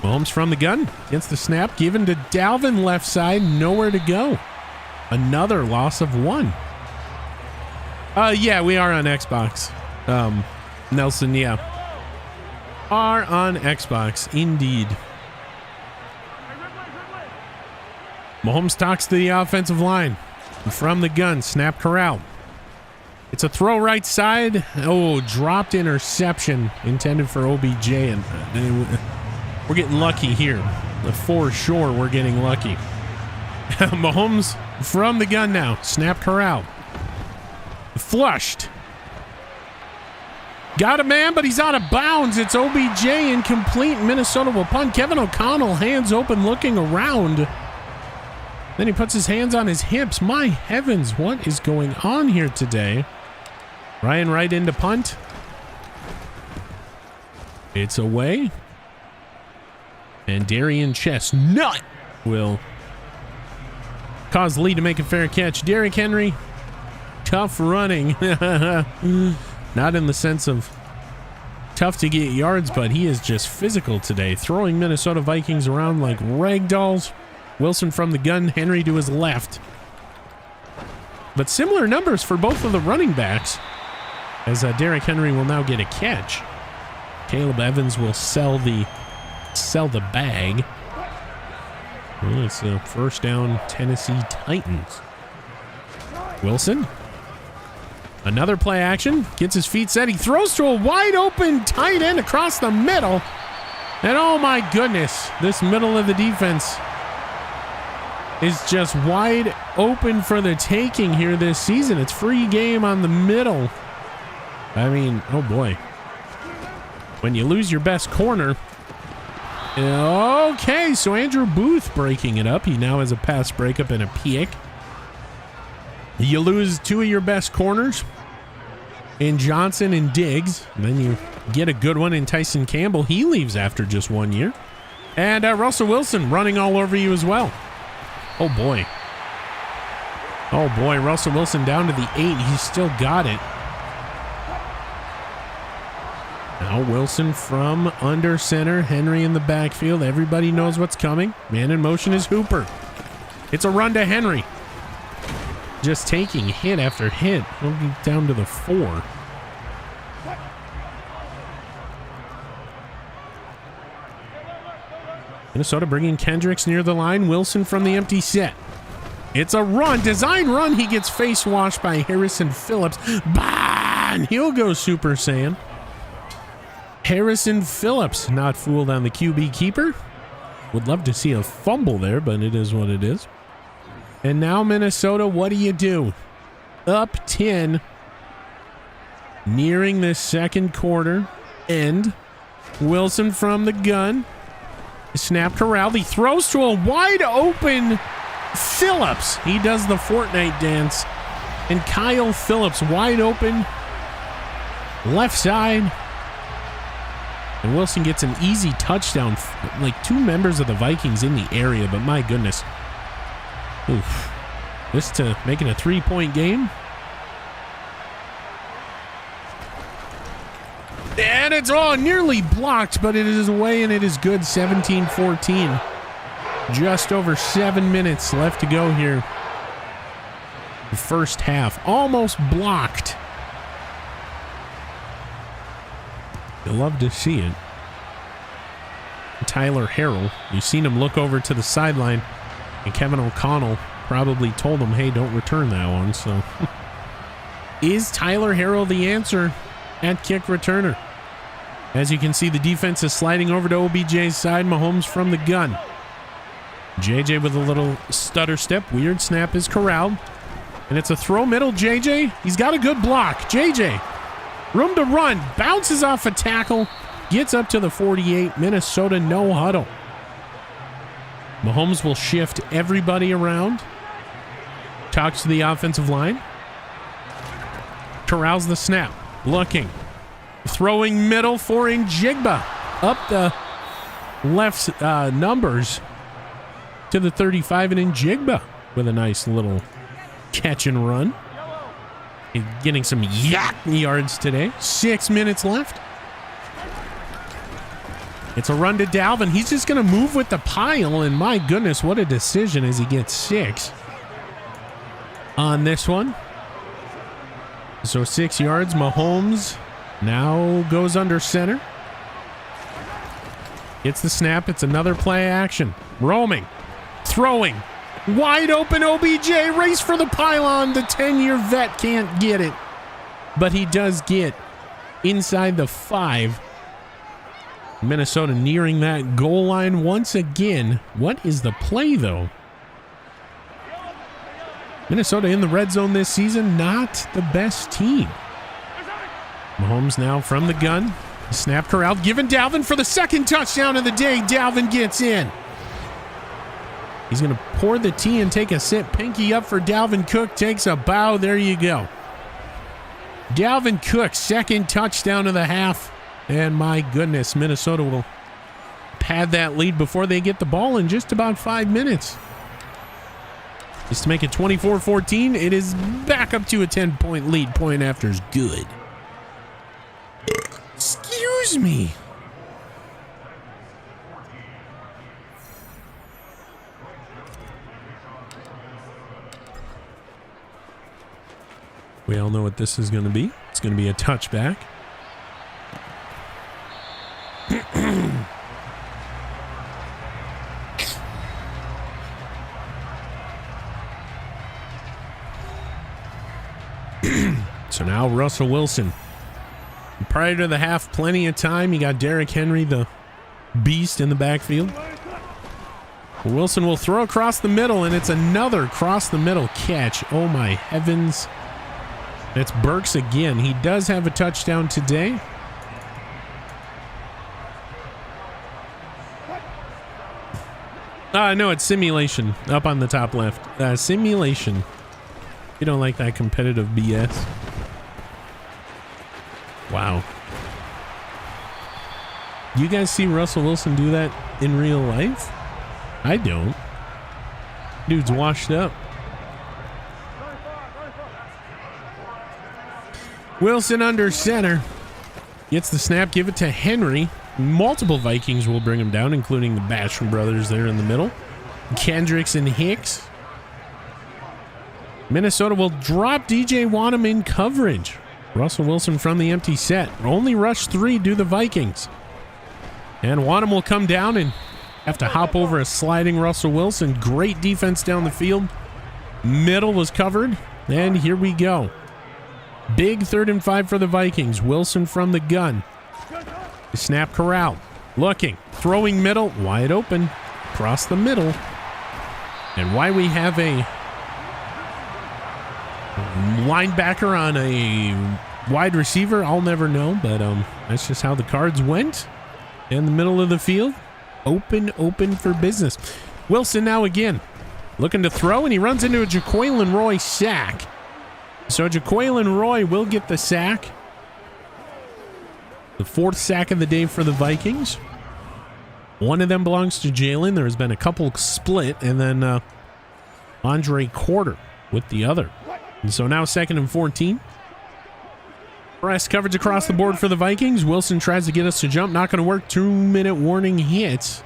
Mahomes from the gun. Gets the snap. Given to Dalvin left side. Nowhere to go. Another loss of 1. Yeah, we are on Xbox. Nelson, yeah. Are on Xbox, indeed. Mahomes talks to the offensive line. From the gun, snap corral. It's a throw right side. Oh, dropped interception intended for OBJ. And we're getting lucky here. For sure, we're getting lucky. Mahomes from the gun now. Snap corral. Flushed. Got a man, but he's out of bounds. It's OBJ, incomplete. Minnesota will punt. Kevin O'Connell, hands open, looking around. Then he puts his hands on his hips. My heavens, what is going on here today? Ryan Wright into punt. It's away. And Darian Chestnut will cause Lee to make a fair catch. Derrick Henry, tough running. Not in the sense of tough to get yards, but he is just physical today, throwing Minnesota Vikings around like rag dolls. Wilson from the gun, Henry to his left. But similar numbers for both of the running backs, as Derrick Henry will now get a catch. Caleb Evans will sell the bag. Well, it's a first down, Tennessee Titans. Wilson. Another play action. Gets his feet set. He throws to a wide open tight end across the middle. And oh my goodness, this middle of the defense is just wide open for the taking here this season. It's free game on the middle. I mean, oh boy. When you lose your best corner. Okay, so Andrew Booth breaking it up. He now has a pass breakup and a pick. You lose two of your best corners in Johnson and Diggs. And then you get a good one in Tyson Campbell. He leaves after just 1 year. And Russell Wilson running all over you as well. Oh boy. Oh boy, Russell Wilson down to the 8. He's still got it. Now Wilson from under center. Henry in the backfield. Everybody knows what's coming. Man in motion is Hooper. It's a run to Henry. Just taking hit after hit. He'll be down to the 4. Minnesota bringing Kendricks near the line. Wilson from the empty set. It's a run. Design run. He gets face washed by Harrison Phillips. Bah! And he'll go Super Saiyan. Harrison Phillips not fooled on the QB keeper. Would love to see a fumble there, but it is what it is. And now Minnesota, what do? Up 10. Nearing the second quarter. End. Wilson from the gun. Snap corral. He throws to a wide open Phillips. He does the Fortnite dance. And Kyle Phillips wide open. Left side. And Wilson gets an easy touchdown. Like two members of the Vikings in the area, but my goodness. Oof. This to make it a 3-point game. And it's nearly blocked, but it is away and it is good. 17-14. Just over 7 minutes left to go here. The first half. Almost blocked. You'll love to see it. Tyler Harrell. You've seen him look over to the sideline, and Kevin O'Connell probably told him, hey, don't return that one. So is Tyler Harrell the answer at kick returner? As you can see, the defense is sliding over to OBJ's side. Mahomes from the gun. JJ with a little stutter step. Weird snap is corralled. And it's a throw middle. JJ, he's got a good block. JJ, room to run. Bounces off a tackle. Gets up to the 48. Minnesota no huddle. Mahomes will shift everybody around. Talks to the offensive line. Corrals the snap. Looking. Throwing middle for Njigba. Up the left numbers to the 35, and Njigba with a nice little catch and run. And getting some yards today. 6 minutes left. It's a run to Dalvin. He's just going to move with the pile, and my goodness, what a decision as he gets 6 on this one. So 6 yards. Mahomes now goes under center. Gets the snap. It's another play action. Roaming. Throwing. Wide open OBJ. Race for the pylon. The 10-year vet can't get it. But he does get inside the 5. Minnesota nearing that goal line once again. What is the play, though? Minnesota in the red zone this season, not the best team. Mahomes now from the gun. Snap corral, given Dalvin for the second touchdown of the day. Dalvin gets in. He's going to pour the tea and take a sip. Pinky up for Dalvin Cook. Takes a bow. There you go. Dalvin Cook, second touchdown of the half. And my goodness, Minnesota will pad that lead before they get the ball in just about 5 minutes. Just to make it 24-14, it is back up to a 10-point lead. Point after is good. Excuse me. We all know what this is going to be. It's going to be a touchback. So now Russell Wilson. Prior to the half, plenty of time. You got Derrick Henry, the beast, in the backfield. Wilson will throw across the middle, and it's another across the middle catch. Oh my heavens. That's Burks again. He does have a touchdown today. No, it's simulation up on the top left. Simulation. You don't like that competitive BS. Wow. You guys see Russell Wilson do that in real life? I don't. Dude's washed up. Wilson under center. Gets the snap, give it to Henry. Multiple Vikings will bring him down, including the Basham brothers there in the middle. Kendricks and Hicks. Minnesota will drop DJ Wanham in coverage. Russell Wilson from the empty set. Only rush 3 do the Vikings. And Wanham will come down and have to hop over a sliding Russell Wilson. Great defense down the field. Middle was covered. And here we go. Big 3rd and 5 for the Vikings. Wilson from the gun. The snap corral. Looking. Throwing middle. Wide open. Across the middle. And why we have a linebacker on a wide receiver, I'll never know. But that's just how the cards went. In the middle of the field. Open for business. Wilson now again. Looking to throw, and he runs into a Jaquelin Roy sack. So Jaquelin Roy will get the sack. The 4th sack of the day for the Vikings. One of them belongs to Jalen. There's been a couple split, and then Andre Quarter with the other. And so now 2nd and 14. Press coverage across the board for the Vikings. Wilson tries to get us to jump. Not going to work. 2-minute warning hits.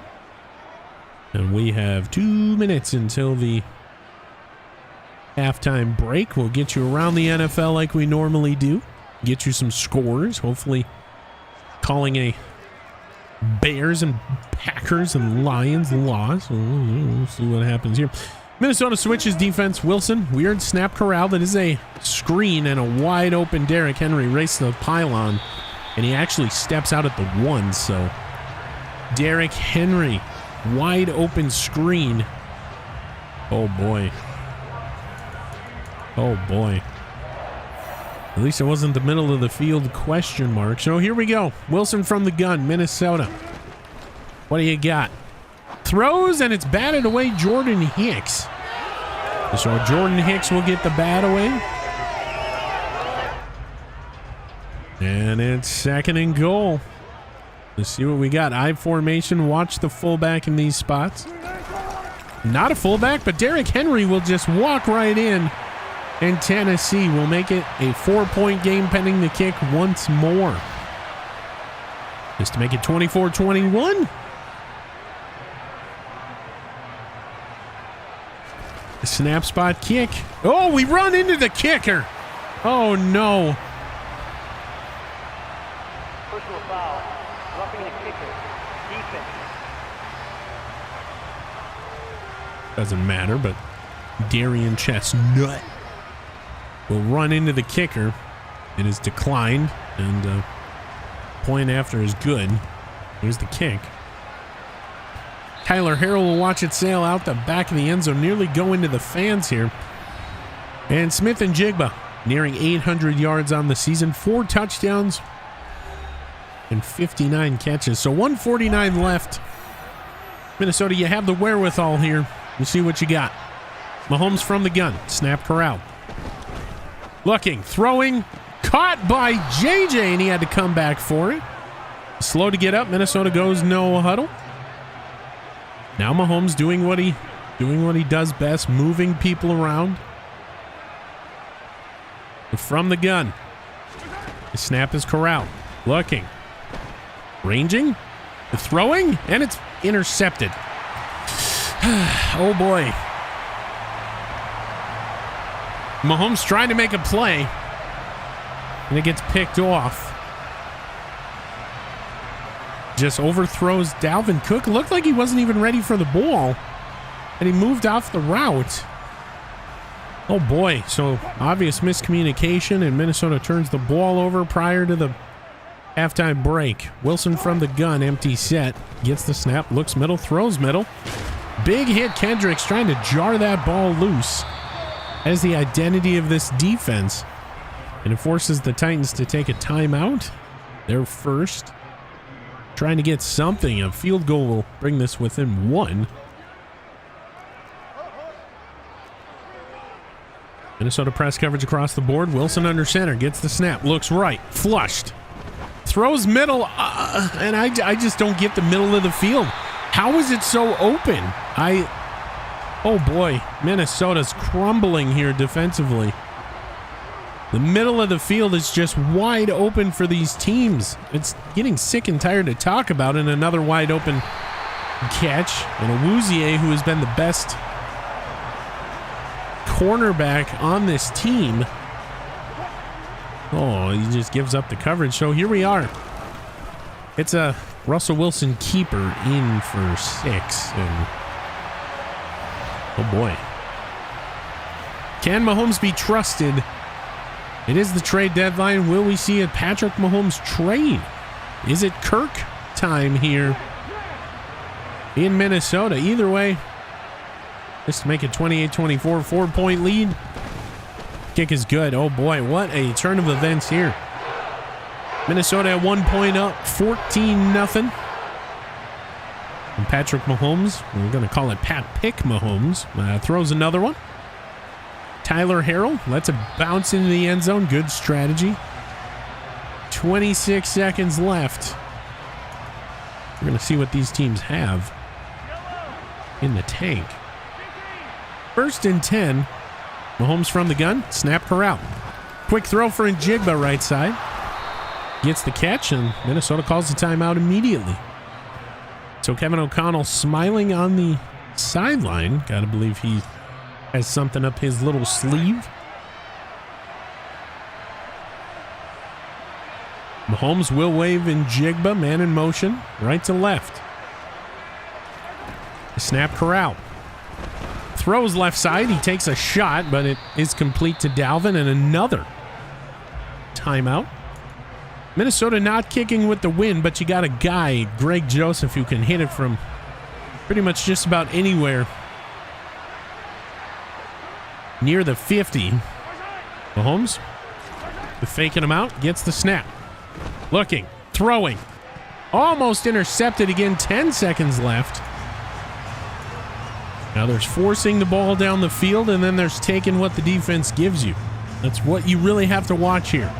And we have 2 minutes until the halftime break. We'll get you around the NFL like we normally do. Get you some scores. Hopefully calling a Bears and Packers and Lions loss. We'll see what happens here. Minnesota switches defense. Wilson, weird snap corral. That is a screen, and a wide open Derrick Henry races the pylon, and he actually steps out at the 1. So Derrick Henry, wide open screen. Oh boy. Oh boy. At least it wasn't the middle of the field question mark. So here we go. Wilson from the gun, Minnesota. What do you got? Throws, and it's batted away. Jordan Hicks. So Jordan Hicks will get the bat away. And it's 2nd and goal. Let's see what we got. I formation. Watch the fullback in these spots. Not a fullback, but Derrick Henry will just walk right in. And Tennessee will make it a 4-point game pending the kick once more. Just to make it 24-21. Snap spot kick. Oh, we run into the kicker. Oh, no. Personal foul. Roughing the kicker. Defense. Doesn't matter, but Darian Chestnut will run into the kicker. It is declined, and point after is good. Here's the kick. Tyler Harrell will watch it sail out the back of the end zone, nearly go into the fans here. And Smith and Jigba nearing 800 yards on the season, 4 touchdowns and 59 catches. So 149 left. Minnesota, you have the wherewithal here. We'll see what you got. Mahomes from the gun. Snap corral. Looking, throwing, caught by JJ, and he had to come back for it. Slow to get up. Minnesota goes no huddle. Now Mahomes doing what he does best, moving people around. From the gun. The snap is corralled. Looking. Ranging. The throwing, and it's intercepted. Oh boy. Mahomes trying to make a play, and it gets picked off. Just overthrows Dalvin Cook. Looked like he wasn't even ready for the ball, and he moved off the route. Oh boy. So obvious miscommunication, and Minnesota turns the ball over prior to the halftime break. Wilson from the gun, empty set, gets the snap, looks middle, throws middle. Big hit. Kendricks trying to jar that ball loose. That is the identity of this defense. And it forces the Titans to take a timeout. They're first. Trying to get something. A field goal will bring this within one. Minnesota press coverage across the board. Wilson under center. Gets the snap. Looks right. Flushed. Throws middle. And I just don't get the middle of the field. How is it so open? Oh boy. Minnesota's crumbling here defensively. The middle of the field is just wide open for these teams. It's getting sick and tired to talk about it. Another wide open catch. And Awuzie, who has been the best cornerback on this team. Oh, he just gives up the coverage. So here we are. It's a Russell Wilson keeper in for 6. And oh boy. Can Mahomes be trusted? It is the trade deadline. Will we see a Patrick Mahomes trade? Is it Kirk time here in Minnesota? Either way, just to make it 28-24, 4-point lead. Kick is good. Oh boy, what a turn of events here. Minnesota at 1 point up, 14-0. And Patrick Mahomes, we're going to call it Pat Pick Mahomes, throws another one. Tyler Harrell lets it bounce into the end zone. Good strategy. 26 seconds left. We're going to see what these teams have in the tank. 1st and 10. Mahomes from the gun. Snap corral. Quick throw for Njigba right side. Gets the catch, and Minnesota calls the timeout immediately. So Kevin O'Connell smiling on the sideline. Got to believe he has something up his little sleeve. Mahomes will wave Njigba, man in motion, right to left. The snap corral. Throws left side. He takes a shot, but it is complete to Dalvin, and another timeout. Minnesota not kicking with the win, but you got a guy, Greg Joseph, who can hit it from pretty much just about anywhere. Near the 50. Mahomes faking him out. Gets the snap. Looking. Throwing. Almost intercepted again. 10 seconds left. Now there's forcing the ball down the field, and then there's taking what the defense gives you. That's what you really have to watch here.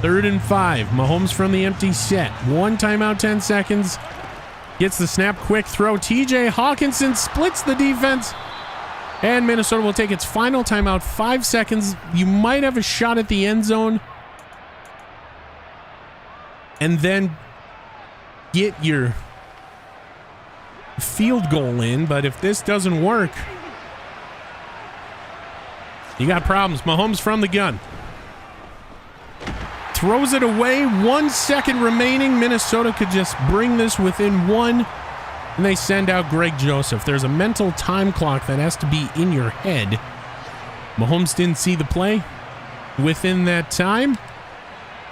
3rd and 5. Mahomes from the empty set. 1 timeout, 10 seconds. Gets the snap. Quick throw. TJ Hawkinson splits the defense. And Minnesota will take its final timeout. 5 seconds. You might have a shot at the end zone. And then get your field goal in. But if this doesn't work, you got problems. Mahomes from the gun. Throws it away. 1 second remaining. Minnesota could just bring this within 1. And they send out Greg Joseph. There's a mental time clock that has to be in your head. Mahomes didn't see the play within that time.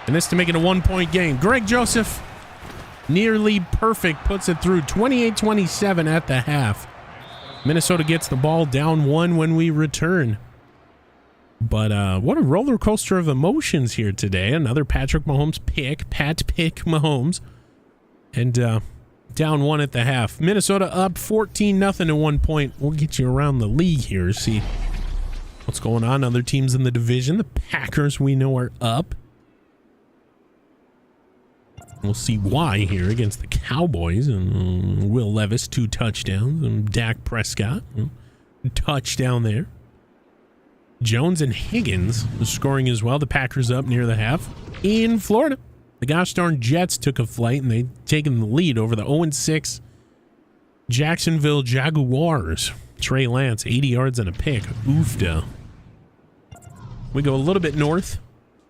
And this to make it a 1-point game. Greg Joseph, nearly perfect, puts it through. 28-27 at the half. Minnesota gets the ball down 1 when we return. But what a roller coaster of emotions here today. Another Patrick Mahomes pick. Pat Pick Mahomes. And down 1 at the half. Minnesota up 14-0 at 1 point. We'll get you around the league here. See what's going on. Other teams in the division. The Packers we know are up. We'll see why here against the Cowboys. And Will Levis, 2 touchdowns. And Dak Prescott, touchdown there. Jones and Higgins scoring as well. The Packers up near the half. In Florida, the gosh darn Jets took a flight and they've taken the lead over the 0-6 Jacksonville Jaguars. Trey Lance, 80 yards and a pick. Oofda. We go a little bit north.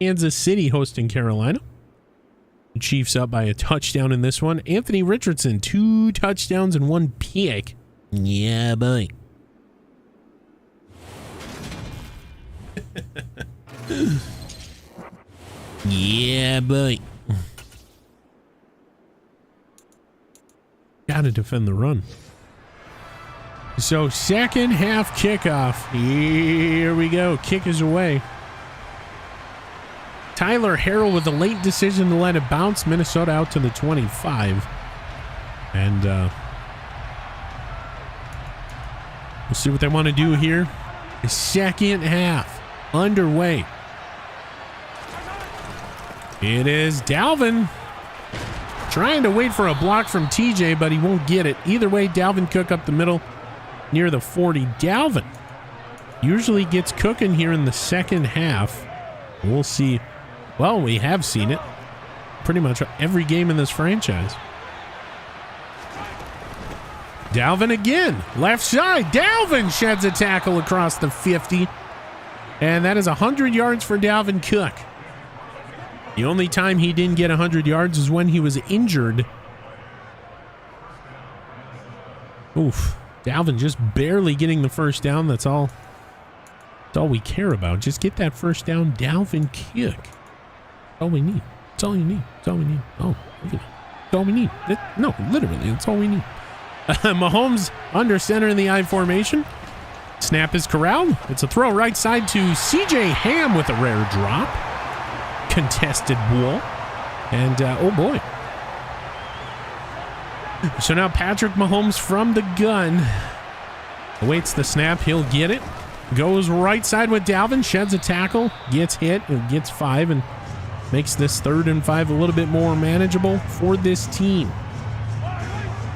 Kansas City hosting Carolina. The Chiefs up by a touchdown in this one. Anthony Richardson, 2 touchdowns and 1 pick. Yeah, boy. Yeah, boy. Gotta defend the run. So second half kickoff. Here we go. Kick is away. Tyler Harrell with a late decision to let it bounce. Minnesota out to the 25. And we'll see what they want to do here. The second half underway. It is Dalvin trying to wait for a block from TJ, but he won't get it. Either way, Dalvin Cook up the middle near the 40. Dalvin usually gets cooking here in the second half. We'll see. Well, we have seen it pretty much every game in this franchise. Dalvin again, left side. Dalvin sheds a tackle across the 50. And that is 100 yards for Dalvin Cook. The only time he didn't get 100 yards is when he was injured. Oof. Dalvin just barely getting the first down. That's all we care about. Just get that first down. Dalvin Cook. That's all we need. That's all you need. That's all we need. Oh, look at that. That's all we need. No, literally, that's all we need. Mahomes under center in the I formation. Snap is corralled. It's a throw right side to CJ Ham with a rare drop. Contested ball. And, oh boy. So now Patrick Mahomes from the gun. Awaits the snap. He'll get it. Goes right side with Dalvin. Sheds a tackle. Gets hit. And gets 5 and makes this 3rd and 5 a little bit more manageable for this team,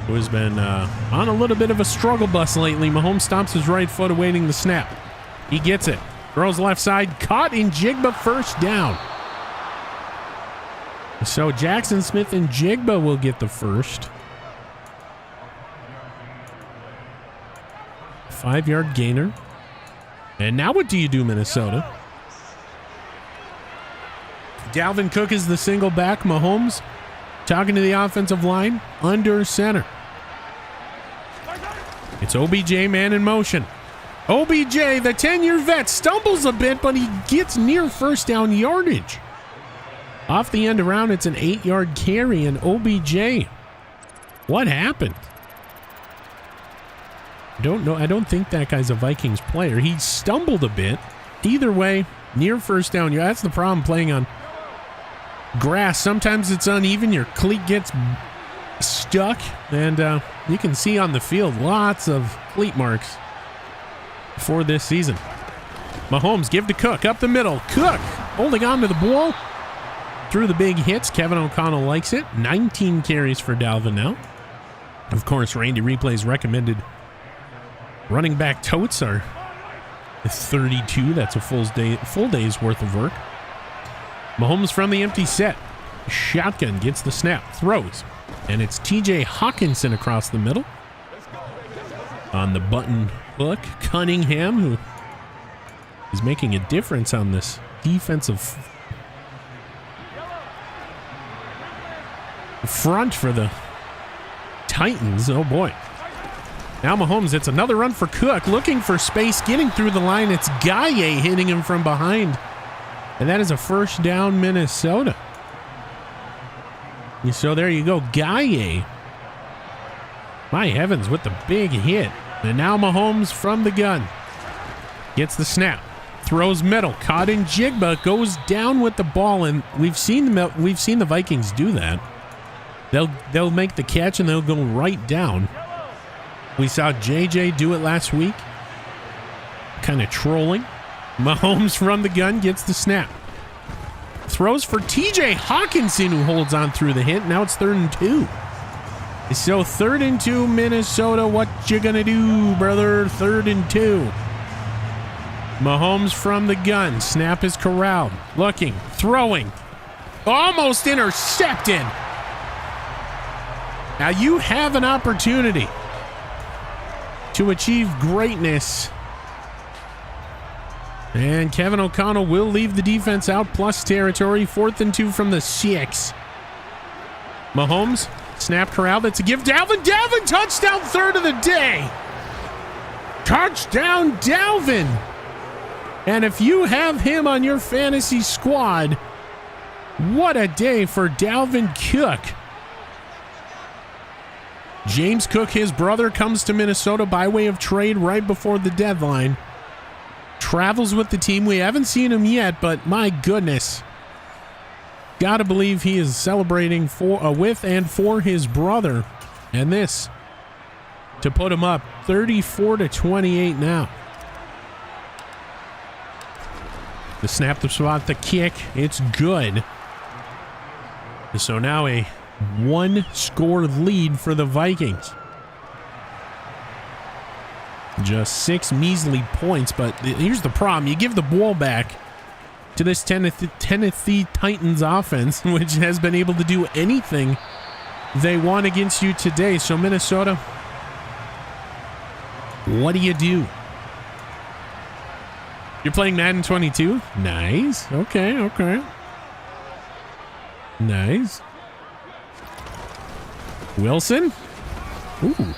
who has been on a little bit of a struggle bus lately. Mahomes stomps his right foot awaiting the snap. He gets it. Throws left side. Caught in Jigba, first down. So Jackson Smith and Jigba will get the first. 5-yard gainer. And now what do you do, Minnesota? Dalvin Cook is the single back. Mahomes talking to the offensive line under center. It's OBJ man in motion. OBJ, the 10-year vet, stumbles a bit, but he gets near first down yardage. Off the end around, it's an 8-yard carry, and OBJ. What happened? Don't know. I don't think that guy's a Vikings player. He stumbled a bit. Either way, near first down. That's the problem playing on grass. Sometimes it's uneven. Your cleat gets stuck, and you can see on the field lots of cleat marks for this season. Mahomes give to Cook up the middle. Cook holding on to the ball through the big hits. Kevin O'Connell likes it. 19 carries for Dalvin now. Of course, Randy Replay's recommended running back totes are 32. That's a full day's worth of work. Mahomes from the empty set. Shotgun gets the snap. Throws. And it's TJ Hawkinson across the middle. On the button hook. Cunningham, who is making a difference on this defensive front for the Titans. Oh boy. Now Mahomes, it's another run for Cook. Looking for space. Getting through the line. It's Gaye hitting him from behind. And that is a first down, Minnesota. So there you go, Gaye. My heavens, with the big hit. And now Mahomes from the gun. Gets the snap. Throws middle. Caught in Jigba. Goes down with the ball. And we've seen the Vikings do that. They'll make the catch and they'll go right down. We saw JJ do it last week. Kind of trolling. Mahomes from the gun gets the snap. Throws for TJ Hawkinson, who holds on through the hit. Now it's 3rd and 2. So 3rd and 2, Minnesota. What you gonna do, brother? 3rd and 2. Mahomes from the gun. Snap is corralled. Looking. Throwing. Almost intercepted. Now you have an opportunity to achieve greatness. And Kevin O'Connell will leave the defense out, plus territory. 4th and 2 from the 6. Mahomes, snap corral. That's a give. Dalvin, touchdown, 3rd of the day. Touchdown, Dalvin. And if you have him on your fantasy squad, what a day for Dalvin Cook. James Cook, his brother, comes to Minnesota by way of trade right before the deadline. Travels with the team. We haven't seen him yet, but my goodness. Gotta believe he is celebrating with and for his brother. And this to put him up 34-28 now. The snap, the spot, the kick. It's good. So now a 1-score lead for the Vikings. Just 6 measly points, but here's the problem. You give the ball back to this Tennessee Titans offense, which has been able to do anything they want against you today. So Minnesota, what do you do? You're playing Madden 22? Nice. Okay. Nice. Wilson? Ooh.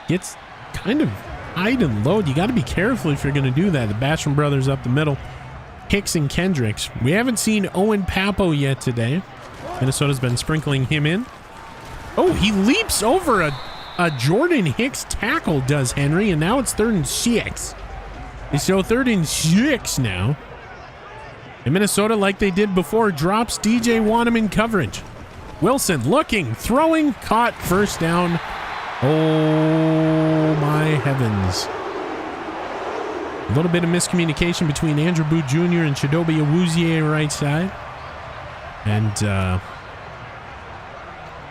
Gets kind of high and low. You got to be careful if you're going to do that. The Basham brothers up the middle. Hicks and Kendricks. We haven't seen Owen Papo yet today. Minnesota's been sprinkling him in. Oh, he leaps over a Jordan Hicks tackle, does Henry, and now it's 3rd and 6. So 3rd and 6 now. And Minnesota, like they did before, drops DJ Wanham in coverage. Wilson looking, throwing, caught, first down. Oh my heavens. A little bit of miscommunication between Andrew Booth Jr. and Chidobe Awuzie right side. And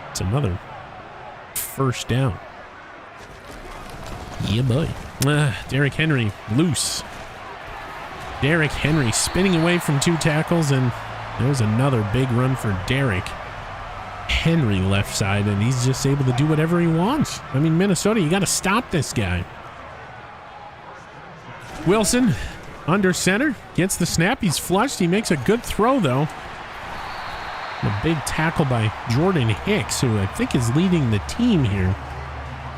it's another first down. Yeah, boy. Derrick Henry loose. Derrick Henry spinning away from 2 tackles, and there's another big run for Derrick Henry left side, and he's just able to do whatever he wants. I mean, Minnesota, you got to stop this guy. Wilson under center, gets the snap. He's flushed. He makes a good throw, though. A big tackle by Jordan Hicks, who I think is leading the team here.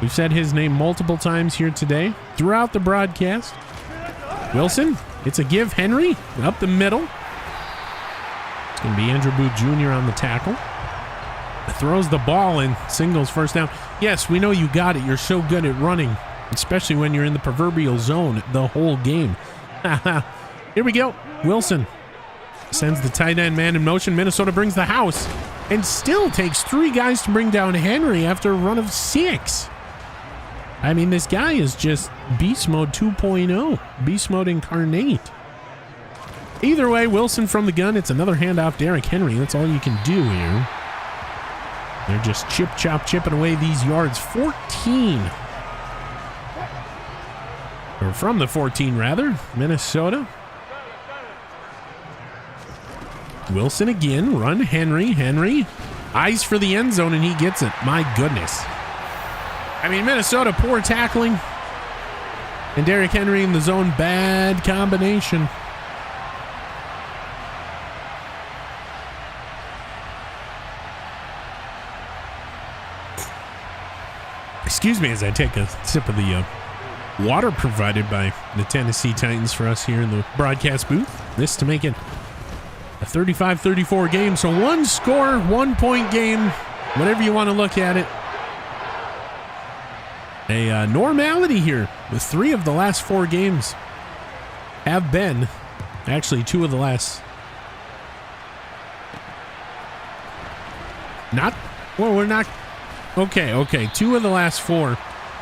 We've said his name multiple times here today throughout the broadcast. Wilson, it's a give. Henry up the middle. It's going to be Andrew Booth Jr. on the tackle. Throws the ball and singles first down. Yes, we know you got it. You're so good at running, especially when you're in the proverbial zone the whole game. Here we go. Wilson sends the tight end man in motion. Minnesota brings the house and still takes 3 guys to bring down Henry after a run of 6. I mean, this guy is just beast mode 2.0. Beast mode incarnate. Either way, Wilson from the gun. It's another handoff. Derrick Henry. That's all you can do here. They're just chipping away these yards. 14. Or from the 14, rather. Minnesota. Wilson again. Run. Henry. Eyes for the end zone, and he gets it. My goodness. I mean, Minnesota, poor tackling. And Derrick Henry in the zone. Bad combination. Excuse me as I take a sip of the water provided by the Tennessee Titans for us here in the broadcast booth. This to make it a 35-34 game. So 1 score, 1 point game, whatever you want to look at it. A normality here with 3 of the last 4 games have been, actually 2 of the last, Okay. 2 of the last 4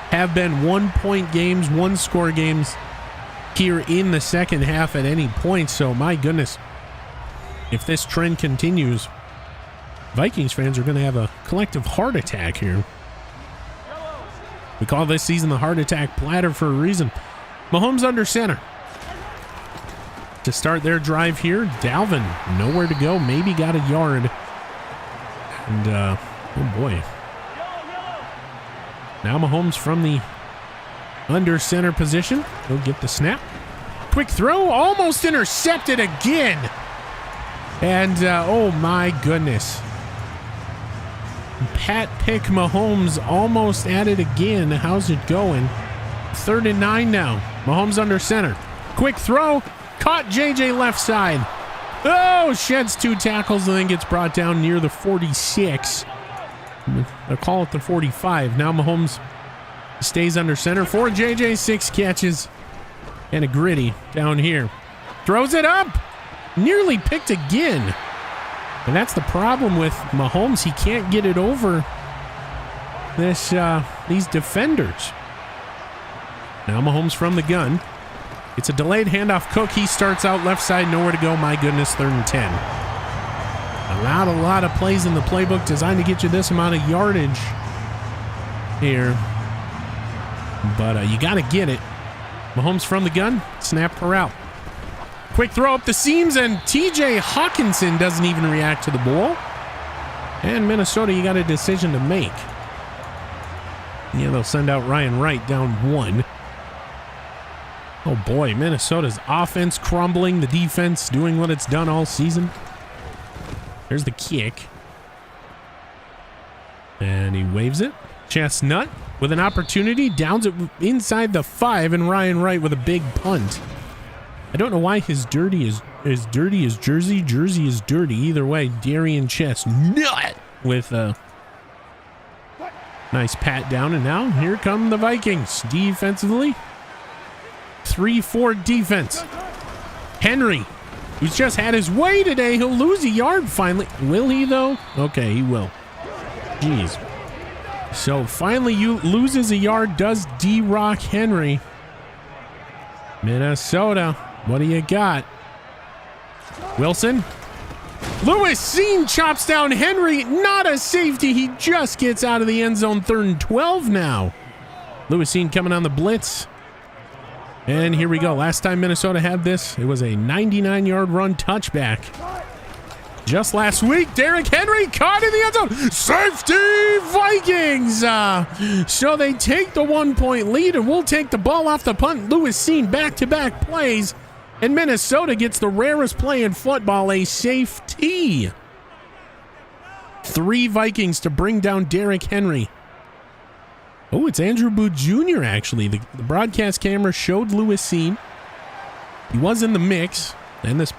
have been 1 point games, 1 score games here in the second half at any point. So my goodness, if this trend continues, Vikings fans are going to have a collective heart attack here. We call this season the heart attack platter for a reason. Mahomes under center to start their drive here. Dalvin nowhere to go, maybe got a yard. And oh boy. Now Mahomes from the under center position. He'll get the snap. Quick throw, almost intercepted again. And oh my goodness. Pat Pick Mahomes almost at it again. How's it going? 3rd and 9 now. Mahomes under center. Quick throw. Caught JJ left side. Oh, sheds 2 tackles and then gets brought down near the 46. They'll call it the 45. Now Mahomes stays under center for JJ. 6 catches and a gritty down here. Throws it up. Nearly picked again. And that's the problem with Mahomes. He can't get it over these defenders. Now Mahomes from the gun. It's a delayed handoff. Cook. He starts out left side. Nowhere to go. My goodness, 3rd and 10. A lot of plays in the playbook designed to get you this amount of yardage here. But you got to get it. Mahomes from the gun. Snap her out. Quick throw up the seams, and TJ Hawkinson doesn't even react to the ball. And Minnesota, you got a decision to make. Yeah, they'll send out Ryan Wright down 1. Oh boy, Minnesota's offense crumbling, the defense doing what it's done all season. There's the kick. And he waves it. Chestnut with an opportunity, downs it inside the 5, and Ryan Wright with a big punt. I don't know why his dirty is as dirty as Jersey. Jersey is dirty. Either way, Darian Chestnut with a nice pat down. And now here come the Vikings defensively. 3-4 defense. Henry, who's just had his way today. He'll lose a yard finally. Will he, though? Okay, he will. Jeez. So finally, you loses a yard. Does D-Rock Henry. Minnesota, what do you got? Wilson. Lewis Seen chops down Henry. Not a safety. He just gets out of the end zone. 3rd and 12 now. Lewis Seen coming on the blitz. And here we go. Last time Minnesota had this, it was a 99-yard run touchback. Just last week, Derrick Henry caught in the end zone. Safety Vikings! So they take the 1-point lead, and we'll take the ball off the punt. Lewis Seen back-to-back plays, and Minnesota gets the rarest play in football, a safety. 3 Vikings to bring down Derrick Henry. Oh, it's Andrew Booth Jr., actually. The broadcast camera showed Lewis Seen. He was in the mix, and this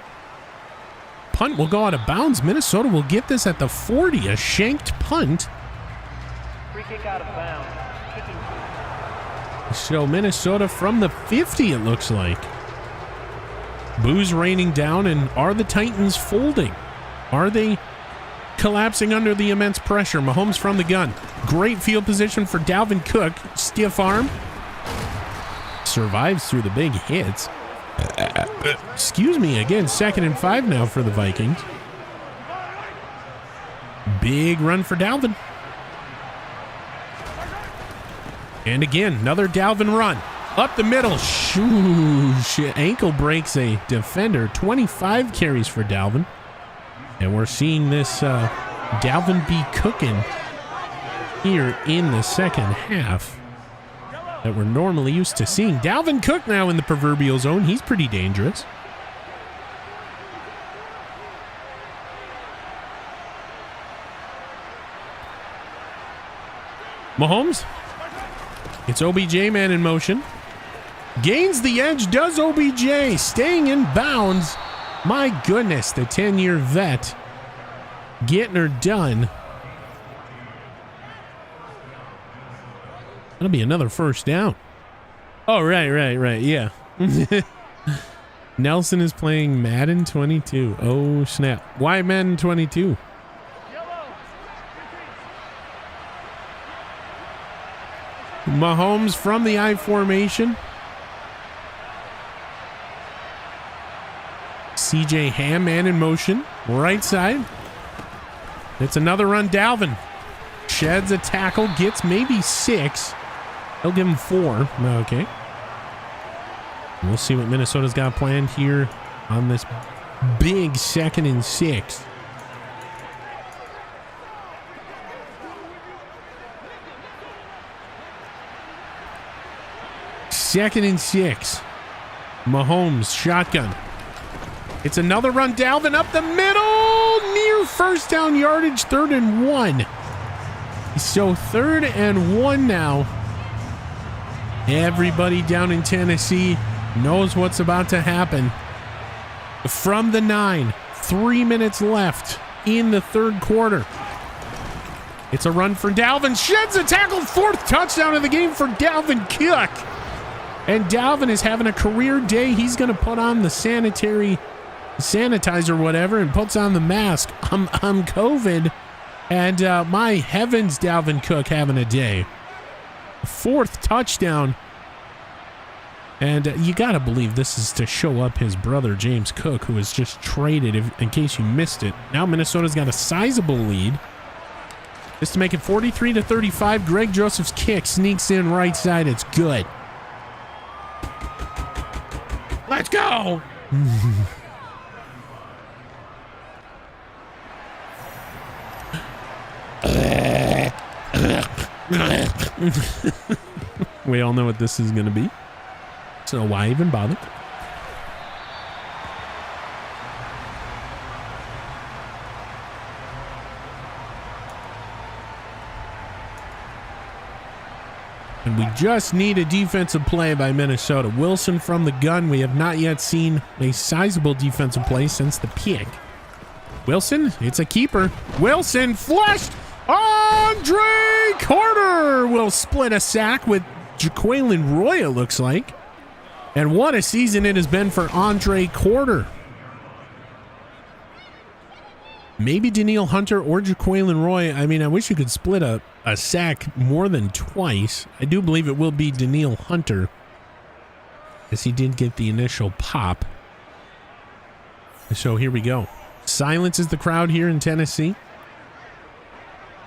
punt will go out of bounds. Minnesota will get this at the 40, a shanked punt. Free kick out of bounds. Kicking. So Minnesota from the 50, it looks like. Boo's raining down, and are the Titans folding? Are they collapsing under the immense pressure? Mahomes from the gun. Great field position for Dalvin Cook. Stiff arm. Survives through the big hits. Excuse me, again, 2nd and 5 now for the Vikings. Big run for Dalvin. And again, another Dalvin run. Up the middle. Shoo, ankle breaks a defender. 25 carries for Dalvin. And we're seeing this Dalvin be cooking here in the second half that we're normally used to seeing. Dalvin Cook now in the proverbial zone. He's pretty dangerous. Mahomes. It's OBJ man in motion. Gains the edge. Does OBJ. Staying in bounds. My goodness, the 10-year vet getting her done. That'll be another first down. Oh, right, yeah. Nelson is playing Madden 22. Oh, snap. Why Madden 22? Mahomes from the I formation. CJ Ham, man in motion. Right side. It's another run. Dalvin sheds a tackle. Gets maybe 6. They'll give him 4. Okay. We'll see what Minnesota's got planned here on this big 2nd and 6. Second and 6. Mahomes, shotgun. It's another run. Dalvin up the middle. Near first down yardage. 3rd and 1. So 3rd and 1 now. Everybody down in Tennessee knows what's about to happen. From the 9. 3 minutes left in the 3rd quarter. It's a run for Dalvin. Sheds a tackle. 4th touchdown of the game for Dalvin Cook. And Dalvin is having a career day. He's going to put on the sanitizer, whatever, and puts on the mask. I'm COVID. And my heavens, Dalvin Cook having a day. 4th touchdown. And you got to believe this is to show up his brother, James Cook, who was just traded, in case you missed it. Now Minnesota's got a sizable lead. Just to make it 43-35. Greg Joseph's kick sneaks in right side. It's good. Let's go. We all know what this is going to be. So why even bother? And we just need a defensive play by Minnesota. Wilson from the gun. We have not yet seen a sizable defensive play since the pick. Wilson, it's a keeper. Wilson flushed. Andre Carter will split a sack with Jaquelin Roy, it looks like. And what a season it has been for Andre Carter. Maybe Danielle Hunter or Jaquelin Roy. I mean, I wish you could split a sack more than twice. I do believe it will be Danielle Hunter, as he did get the initial pop. So here we go. Silences the crowd here in Tennessee.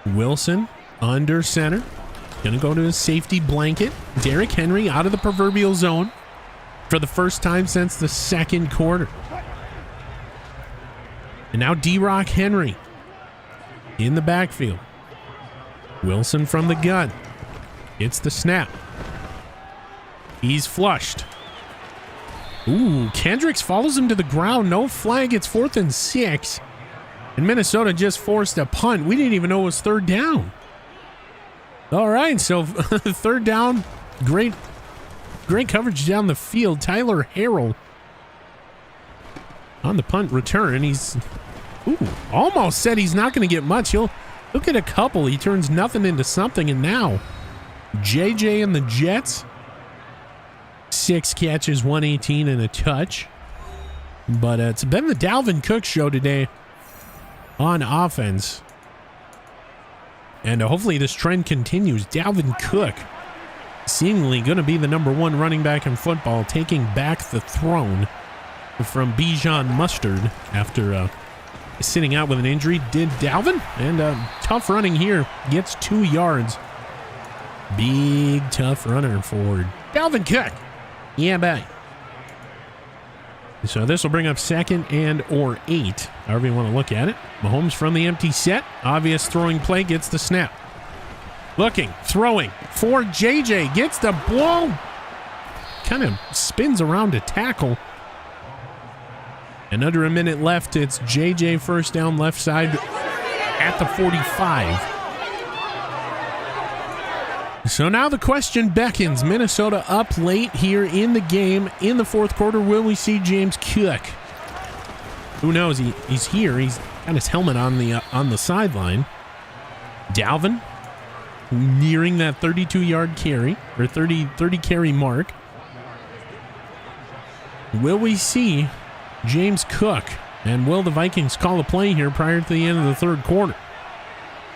Wilson under center. Gonna go to his safety blanket. Derrick Henry out of the proverbial zone for the first time since the 2nd quarter. And now D-Rock Henry in the backfield. Wilson from the gun. It's the snap. He's flushed. Ooh, Kendricks follows him to the ground. No flag. It's 4th and 6. And Minnesota just forced a punt. We didn't even know it was 3rd down. All right, so 3rd down. Great coverage down the field. Tyler Harrell on the punt return. He's almost said he's not going to get much. He'll get a couple. He turns nothing into something. And now JJ and the Jets. 6 catches, 118 and a touch. But it's been the Dalvin Cook show today on offense. And hopefully this trend continues. Dalvin Cook seemingly going to be the #1 running back in football, taking back the throne from Bijan Mustard after sitting out with an injury. Did Dalvin, and tough running here, gets 2 yards. Big tough runner for Dalvin Cook. Yeah, bye. So this will bring up 2nd and or 8, however you want to look at it. Mahomes from the empty set. Obvious throwing play, gets the snap. Looking, throwing for JJ. Gets the ball. Kind of spins around to tackle. And under a minute left, it's JJ first down left side at the 45. So now the question beckons. Minnesota up late here in the game. In the 4th quarter, will we see James Cook? Who knows? He's here. He's got his helmet on the sideline. Dalvin nearing that 32-yard carry, or 30 carry mark. Will we see James Cook? And will the Vikings call a play here prior to the end of the 3rd quarter?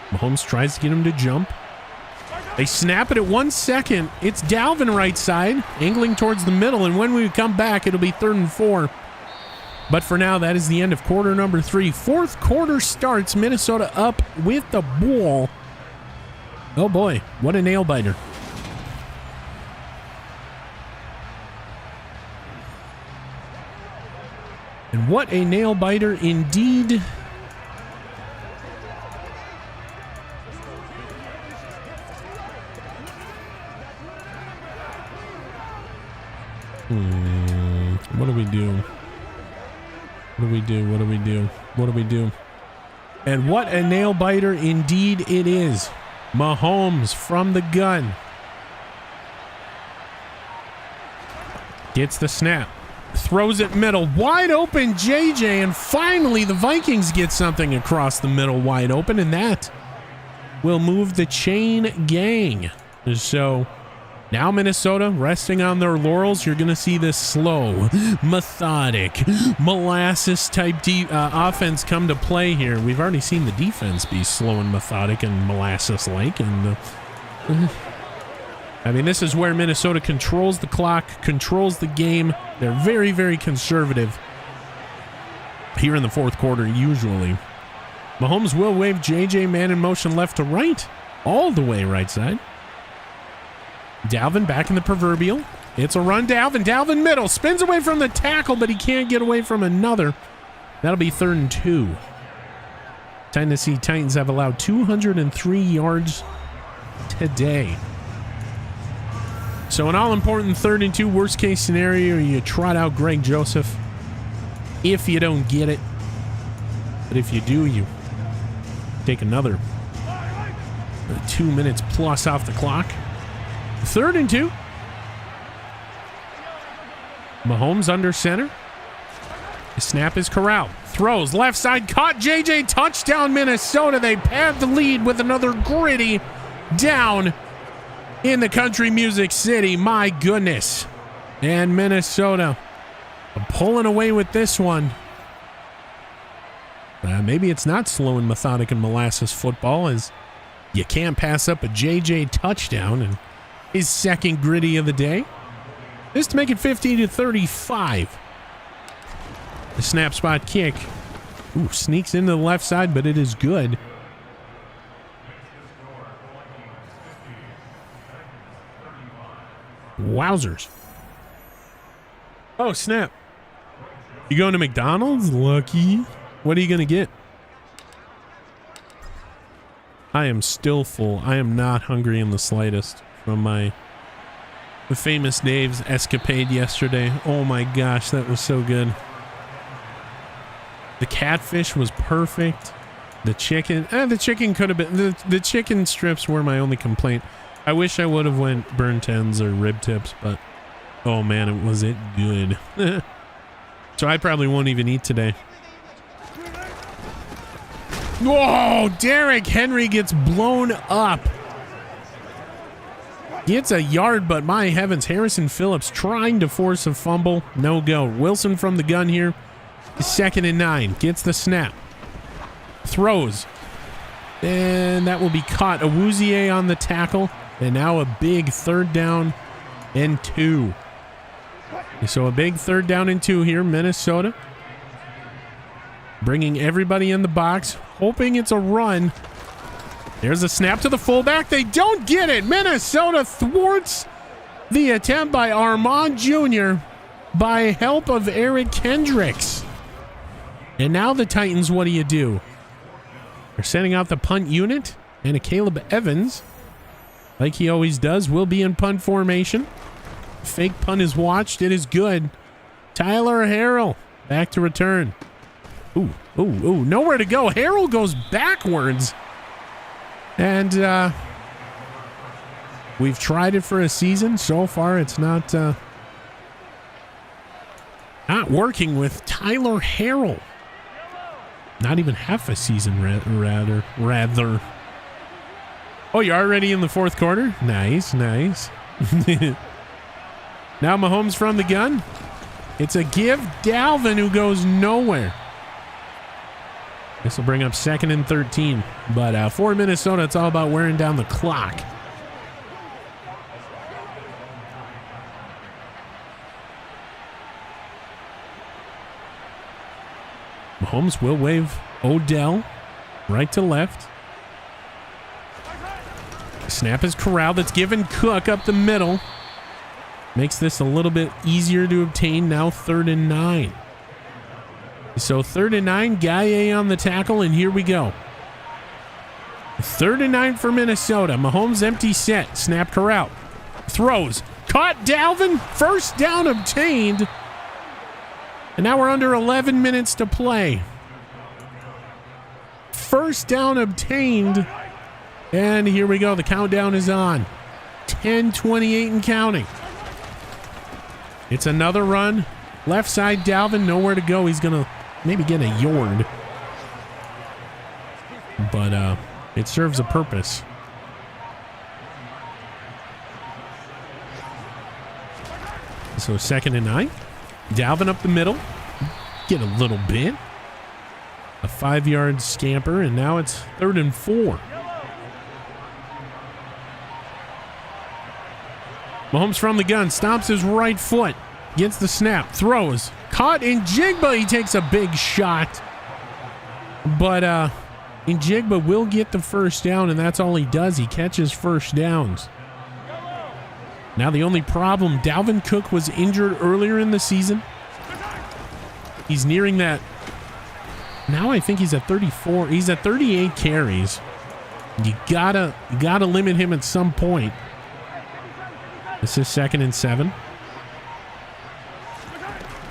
Mahomes tries to get him to jump. They snap it at 1 second. It's Dalvin right side, angling towards the middle, and when we come back, it'll be 3rd and 4. But for now, that is the end of quarter number 3. 4th quarter starts. Minnesota up with the ball. Oh boy, what a nail biter. And what a nail biter indeed. What do we do? What do we do? What do we do? What do we do? And what a nail biter indeed it is. Mahomes from the gun. Gets the snap. Throws it middle. Wide open JJ. And finally the Vikings get something across the middle wide open. And that will move the chain gang. So now Minnesota resting on their laurels. You're going to see this slow, methodic, molasses type offense come to play here. We've already seen the defense be slow and methodic and molasses-like. And I mean, this is where Minnesota controls the clock, controls the game. They're very, very conservative here in the fourth quarter, usually. Mahomes will wave JJ man in motion left to right, all the way right side. Dalvin back in the proverbial. It's a run. Dalvin middle. Spins away from the tackle, but he can't get away from another. That'll be 3rd and 2. Tennessee Titans have allowed 203 yards today. So an all-important 3rd and 2 worst case scenario, you trot out Greg Joseph if you don't get it. But if you do, you take another 2 minutes plus off the clock. 3rd and 2. Mahomes under center. The snap is corralled. Throws left side, caught JJ, touchdown Minnesota. They pad the lead with another gritty down in the country music city. My goodness. And Minnesota pulling away with this one. Maybe it's not slow and methodic and molasses football, as you can't pass up a JJ touchdown and his second gritty of the day. This to make it 50-35. The snap spot kick. Ooh, sneaks into the left side, but it is good. Wowzers. Oh, snap. You going to McDonald's? Lucky. What are you going to get? I am still full. I am not hungry in the slightest from the famous Dave's escapade yesterday. Oh my gosh, that was so good. The catfish was perfect. The chicken could have been, the chicken strips were my only complaint. I wish I would have went burnt ends or rib tips, but oh man, was it good. So I probably won't even eat today. Whoa, Derrick Henry gets blown up. Gets a yard, but my heavens, Harrison Phillips trying to force a fumble. No go. Wilson from the gun here. 2nd and 9. Gets the snap. Throws. And that will be caught. Awuzie on the tackle. And now a big 3rd down and 2. So a big 3rd down and 2 here, Minnesota. Bringing everybody in the box. Hoping it's a run. There's a snap to the fullback. They don't get it. Minnesota thwarts the attempt by Armand Jr. by help of Eric Kendricks. And now the Titans, what do? They're sending out the punt unit. And a Caleb Evans, like he always does, will be in punt formation. Fake punt is watched. It is good. Tyler Harrell back to return. Ooh, nowhere to go. Harrell goes backwards. And we've tried it for a season. So far, it's not working with Tyler Harrell. Not even half a season, rather. Oh, you're already in the fourth quarter? Nice. Now Mahomes from the gun. It's a give. Dalvin, who goes nowhere. This will bring up 2nd and 13. But for Minnesota, it's all about wearing down the clock. Mahomes will wave Odell right to left. Snap is corralled. It's given Cook up the middle. Makes this a little bit easier to obtain. Now 3rd and 9. So 3rd and 9, Gaye on the tackle, and here we go. 3rd and 9 for Minnesota. Mahomes empty set. Snap corral. Throws. Caught Dalvin. 1st down obtained. And now we're under 11 minutes to play. 1st down obtained. And here we go. The countdown is on. 10:28 and counting. It's another run. Left side, Dalvin, nowhere to go. He's going to maybe get a yard. But It serves a purpose. So 2nd and 9. Dalvin up the middle. Get a little bit. A 5-yard scamper, and now it's 3rd and 4. Mahomes from the gun, stomps his right foot, gets the snap, throws, caught in Njigba. He takes a big shot, but Njigba will get the first down, and that's all he does. He catches first downs. Now the only problem, Dalvin Cook was injured earlier in the season. He's nearing that. Now I think he's at 34. He's at 38 carries. You gotta limit him at some point. This is 2nd and 7.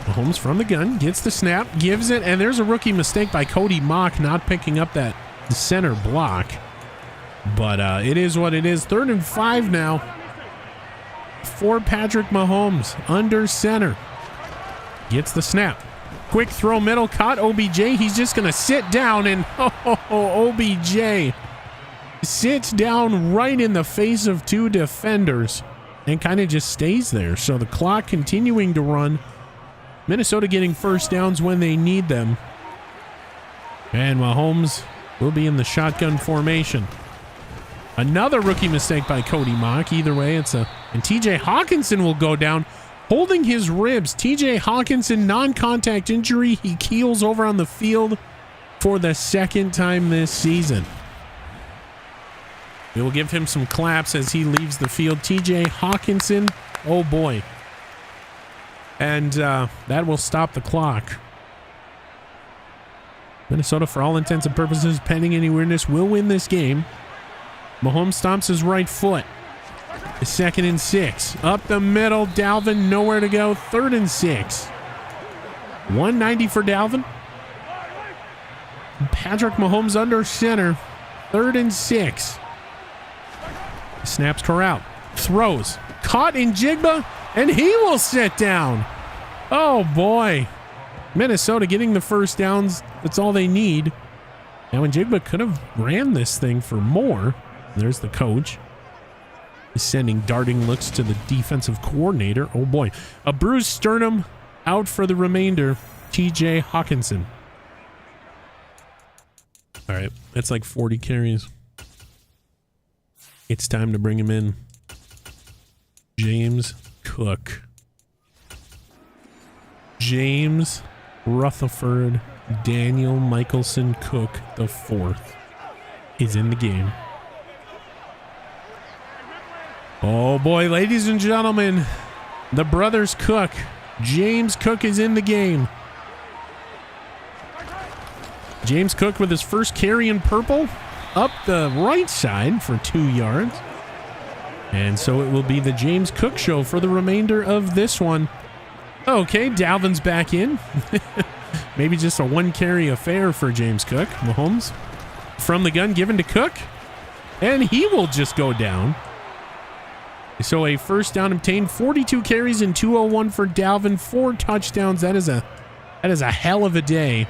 Mahomes from the gun, gets the snap, gives it, and there's a rookie mistake by Cody Mock not picking up that center block. But it is what it is. 3rd and 5 now for Patrick Mahomes under center. Gets the snap. Quick throw middle, caught OBJ. He's just going to sit down, and OBJ sits down right in the face of 2 defenders and kind of just stays there. So the clock continuing to run. Minnesota getting first downs when they need them. And Mahomes will be in the shotgun formation. Another rookie mistake by Cody Mock. Either way, and TJ Hawkinson will go down holding his ribs. TJ Hawkinson, non-contact injury. He keels over on the field for the 2nd time this season. We will give him some claps as he leaves the field. TJ Hawkinson, oh boy. And that will stop the clock. Minnesota, for all intents and purposes, pending any weirdness, will win this game. Mahomes stomps his right foot. 2nd and 6. Up the middle, Dalvin, nowhere to go. 3rd and 6. 190 for Dalvin. Patrick Mahomes under center. 3rd and 6. Snaps Corral. Throws. Caught in Njigba, and he will sit down. Oh, boy. Minnesota getting the first downs. That's all they need. Now, Njigba could have ran this thing for more. There's the coach. He's sending darting looks to the defensive coordinator. Oh, boy. A bruised sternum out for the remainder. TJ Hawkinson. All right. That's like 40 carries. It's time to bring him in. James Cook. James Rutherford Daniel Michelson Cook IV is in the game. Oh boy, ladies and gentlemen, the brothers Cook. James Cook is in the game. James Cook with his first carry in purple up the right side for 2 yards. And so it will be the James Cook show for the remainder of this one. Okay, Dalvin's back in. Maybe just a 1-carry affair for James Cook. Mahomes from the gun given to Cook. And he will just go down. So a first down obtained. 42 carries and 201 for Dalvin. 4 touchdowns. That is a hell of a day.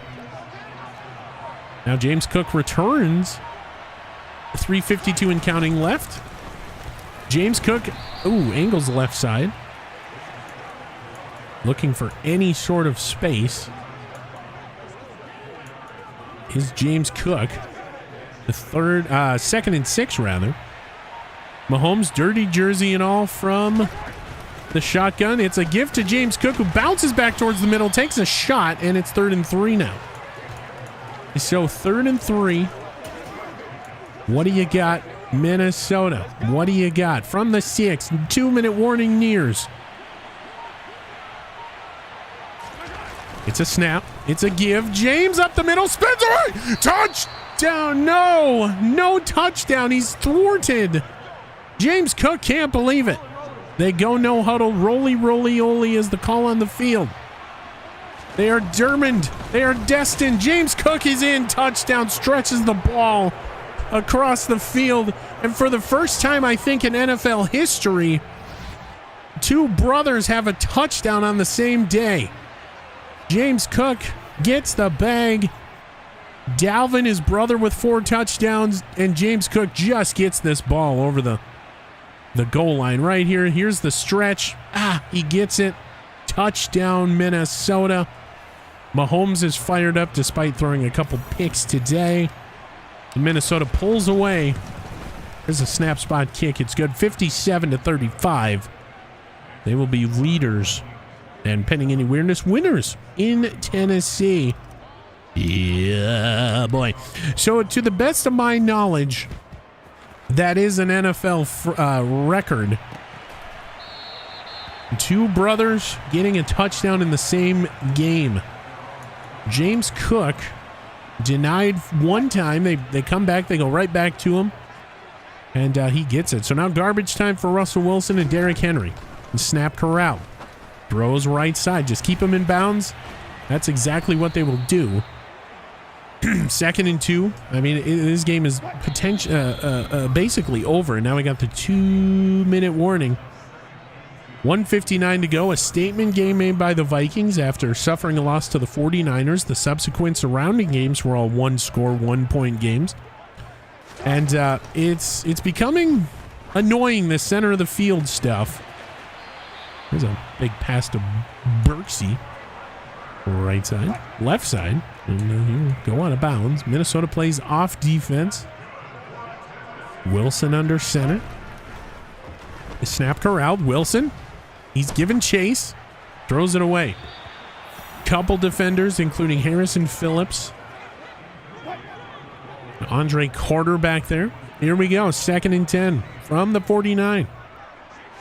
Now James Cook returns. 3:52 and counting left. James Cook, angles left side. Looking for any sort of space. Is James Cook. The 2nd and 6 rather. Mahomes, dirty jersey and all from the shotgun. It's a gift to James Cook, who bounces back towards the middle, takes a shot, and it's 3rd and 3 now. So 3rd and 3. What do you got, Minnesota? What do you got? From the 6, 2-minute warning nears. It's a snap. It's a give. James up the middle. Spins away. Touchdown. No touchdown. He's thwarted. James Cook can't believe it. They go no huddle. Roly is the call on the field. They are determined. They are destined. James Cook is in. Touchdown. Stretches the ball across the field. And for the first time, I think, in NFL history, 2 brothers have a touchdown on the same day. James Cook gets the bag. Dalvin, his brother, with 4 touchdowns, and James Cook just gets this ball over the goal line right here. Here's the stretch. He gets it. Touchdown, Minnesota. Mahomes is fired up despite throwing a couple picks today. Minnesota pulls away. There's a snap spot kick. It's good. 57-35. They will be leaders and, pending any weirdness, winners in Tennessee. Yeah, boy. So, to the best of my knowledge, that is an NFL record. 2 brothers getting a touchdown in the same game. James Cook denied one time. They come back. They go right back to him. And he gets it. So now garbage time for Russell Wilson and Derrick Henry. And snap corral. Throws right side. Just keep him in bounds. That's exactly what they will do. 2nd and 2. I mean, this game is basically over. And now we got the 2-minute warning. 1:59 to go. A statement game made by the Vikings after suffering a loss to the 49ers. The subsequent surrounding games were all 1-score, 1-point games. And it's becoming annoying, the center of the field stuff. There's a big pass to Berksey. Right side. Left side. And he'll go out of bounds. Minnesota plays off defense. Wilson under center. The snap corralled. Wilson. He's given chase. Throws it away. Couple defenders, including Harrison Phillips. Andre Carter back there. Here we go. 2nd and 10 from the 49.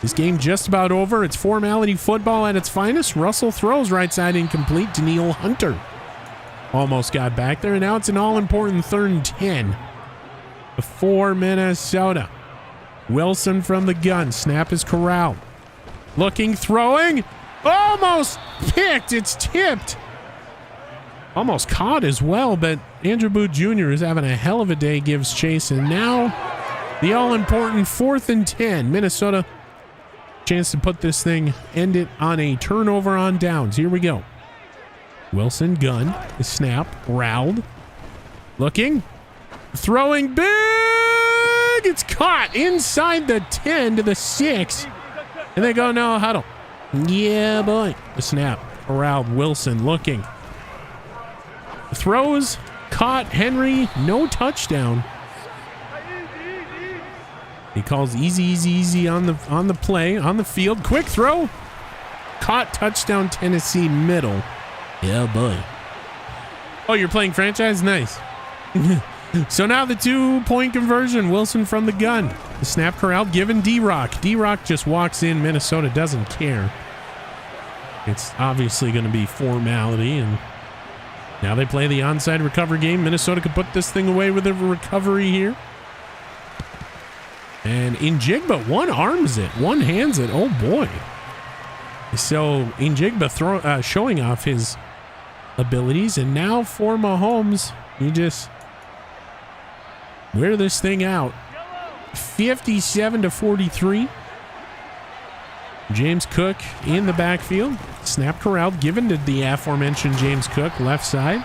This game just about over. It's formality football at its finest. Russell throws right side incomplete. Danielle Hunter almost got back there. And now it's an all-important 3rd and 10 for Minnesota. Wilson from the gun. Snap is corralled. Looking, throwing. Almost picked. It's tipped. Almost caught as well, but Andrew Booth Jr. is having a hell of a day, gives chase, and now the all-important 4th and 10. Minnesota, chance to put this thing, end it on a turnover on downs. Here we go. Wilson, gun, the snap, rowled. Looking, throwing big. It's caught inside the 10 to the 6, and they go no huddle. Yeah, boy. The snap, rowled. Wilson looking. Throws, caught. Henry, no touchdown. He calls easy on the play, on the field. Quick throw, caught. Touchdown, Tennessee middle. Yeah, boy. Oh, you're playing franchise? Nice. So now the 2-point conversion. Wilson from the gun. The snap corral given D-Rock. D-Rock just walks in. Minnesota doesn't care. It's obviously going to be formality, and now they play the onside recovery game. Minnesota could put this thing away with a recovery here. And Njigba one-arms it, one-hands it. Oh, boy. So Njigba showing off his abilities. And now for Mahomes, you just wear this thing out. 57-43. James Cook in the backfield. Snap corralled, given to the aforementioned James Cook, left side.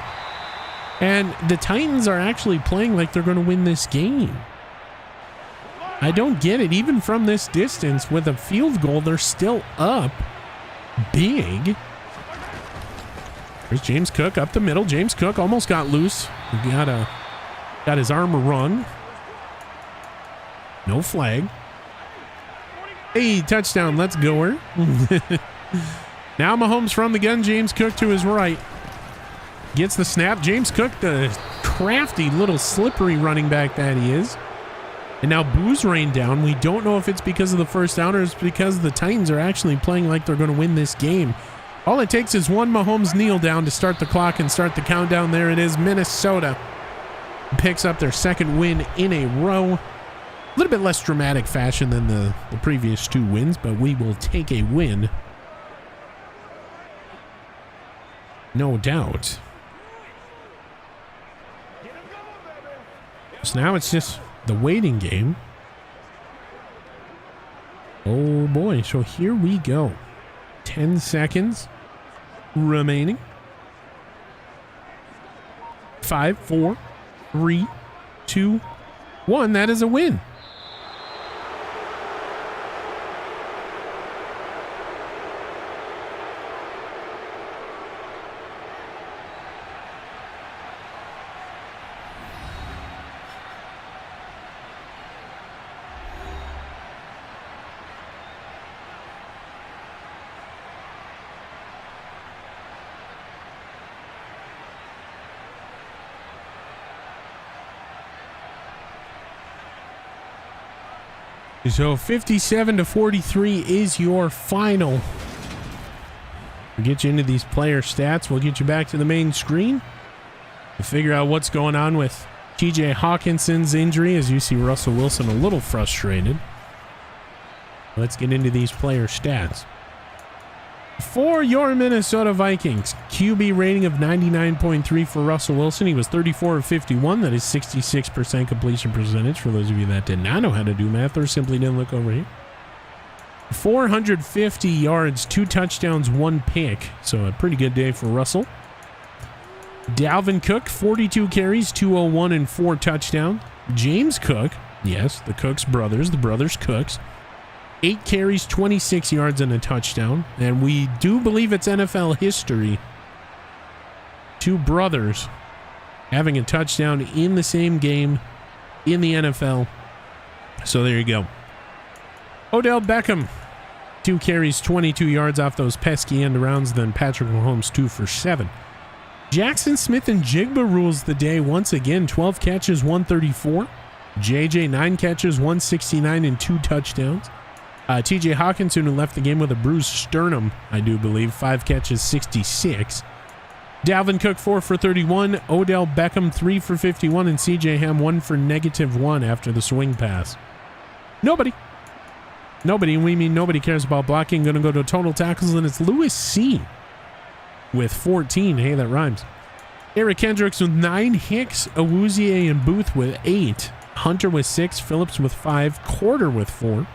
And the Titans are actually playing like they're going to win this game. I don't get it. Even from this distance, with a field goal, they're still up big. There's James Cook up the middle. James Cook almost got loose. He got his arm wrung. No flag. Hey, touchdown. Let's go her. Now Mahomes from the gun. James Cook to his right. Gets the snap. James Cook, the crafty little slippery running back that he is. And now Boo's rained down. We don't know if it's because of the first down or it's because the Titans are actually playing like they're going to win this game. All it takes is one Mahomes kneel down to start the clock and start the countdown. There it is. Minnesota picks up their 2nd win in a row. A little bit less dramatic fashion than the previous 2 wins, but we will take a win. No doubt. So now it's just the waiting game. Oh boy, so here we go. 10 seconds remaining. 5, 4, 3, 2, 1. That is a win. So 57-43 is your final. We'll get you into these player stats. We'll get you back to the main screen to figure out what's going on with TJ Hawkinson's injury, as you see Russell Wilson a little frustrated. Let's get into these player stats. For your Minnesota Vikings, QB rating of 99.3 for Russell Wilson. He was 34 of 51. That is 66% completion percentage for those of you that did not know how to do math or simply didn't look over here. 450 yards, 2 touchdowns, 1 pick. So a pretty good day for Russell. Dalvin Cook, 42 carries, 201 and 4 touchdowns. James Cook, yes, the Cooks brothers, the brothers Cooks. 8 carries, 26 yards, and a touchdown. And we do believe it's NFL history. 2 brothers having a touchdown in the same game in the NFL. So there you go. Odell Beckham, 2 carries, 22 yards off those pesky end rounds. Then Patrick Mahomes, 2 for 7. Jackson Smith and Jigba rules the day once again. 12 catches, 134. JJ, 9 catches, 169, and 2 touchdowns. TJ Hawkinson, who left the game with a bruised sternum, I do believe, 5 catches, 66. Dalvin Cook, 4 for 31. Odell Beckham, 3 for 51. And CJ Ham, 1 for -1 after the swing pass. Nobody, we mean nobody cares about blocking. Going to go to total tackles, and it's Lewis C with 14. Hey, that rhymes. Eric Kendricks with 9. Hicks, Awuzie, and Booth with 8. Hunter with 6. Phillips with 5. Corder with 4.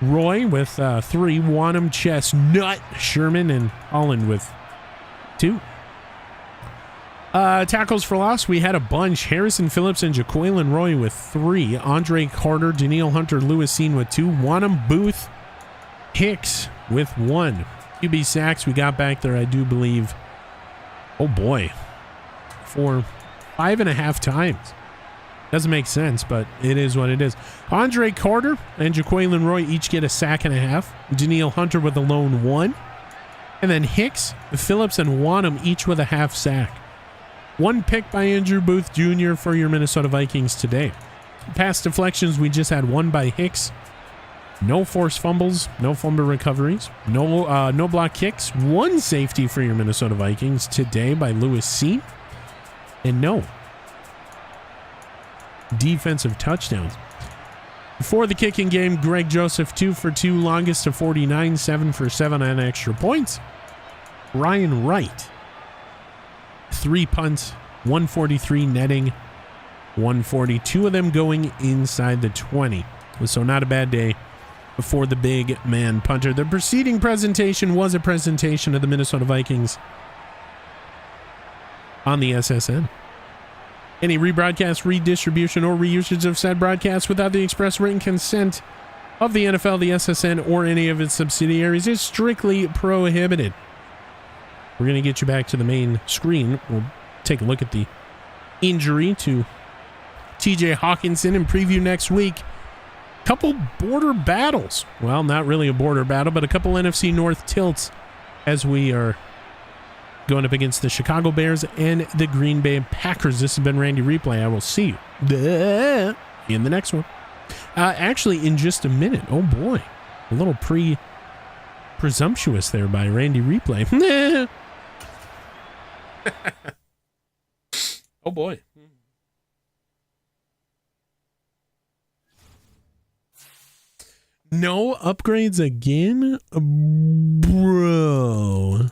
Roy with 3, Wanham, Chestnut, Sherman, and Holland with 2. Tackles for loss, we had a bunch. Harrison Phillips and Jaquelin Roy with 3. Andre Carter, Danielle Hunter, Lewis Seen with 2. Wanham, Booth, Hicks with 1. QB sacks we got back there, I do believe. Oh boy. For 5.5 times. Doesn't make sense, but it is what it is. Andre Carter and Jaquelin Roy each get a sack and a half. Danielle Hunter with a lone 1. And then Hicks, Phillips, and Wanham each with a half sack. 1 pick by Andrew Booth Jr. for your Minnesota Vikings today. Pass deflections, we just had 1 by Hicks. No forced fumbles, no fumble recoveries, no block kicks. 1 safety for your Minnesota Vikings today by Lewis C. And no defensive touchdowns. For the kicking game, Greg Joseph, 2 for 2, longest to 49, 7 for 7 on extra points. Ryan Wright, 3 punts, 143 netting, 140, 2 of them going inside the 20. So not a bad day for the big man punter. The preceding presentation was a presentation of the Minnesota Vikings on the SSN. Any rebroadcast, redistribution, or reusage of said broadcast without the express written consent of the NFL, the SSN, or any of its subsidiaries is strictly prohibited. We're going to get you back to the main screen. We'll take a look at the injury to TJ Hawkinson and preview next week. Couple border battles. Well, not really a border battle, but a couple NFC North tilts as we are going up against the Chicago Bears and the Green Bay Packers. This has been Randy Replay. I will see you in the next one. Actually, in just a minute. Oh, boy. A little presumptuous there by Randy Replay. Oh, boy. No upgrades again? Bro.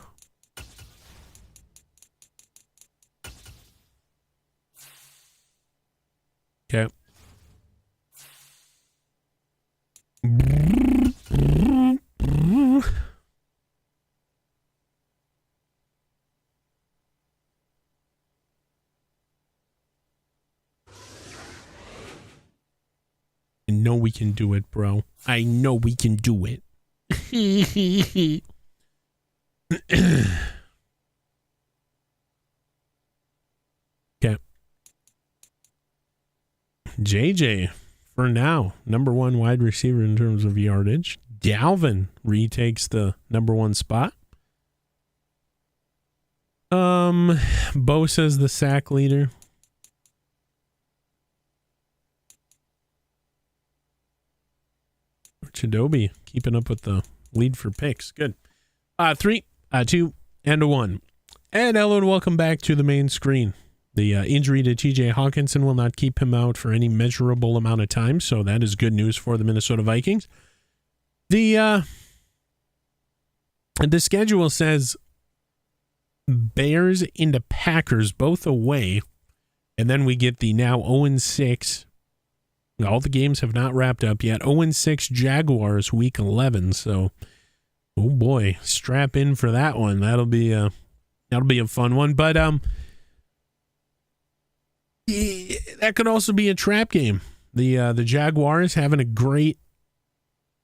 Okay. know we can do it, bro. I know we can do it. Okay. JJ, for now, number one wide receiver in terms of yardage. Dalvin retakes the number one spot. Bosa's the sack leader. Chidobe keeping up with the lead for picks. Good. 3, 2, and 1. And Ellen, welcome back to the main screen. The injury to TJ Hawkinson will not keep him out for any measurable amount of time, so that is good news for the Minnesota Vikings. The schedule says Bears into Packers, both away, and then we get the now 0-6. All the games have not wrapped up yet. 0-6 Jaguars week 11, so oh boy, strap in for that one. That'll be a fun one, but that could also be a trap game. The Jaguars having a great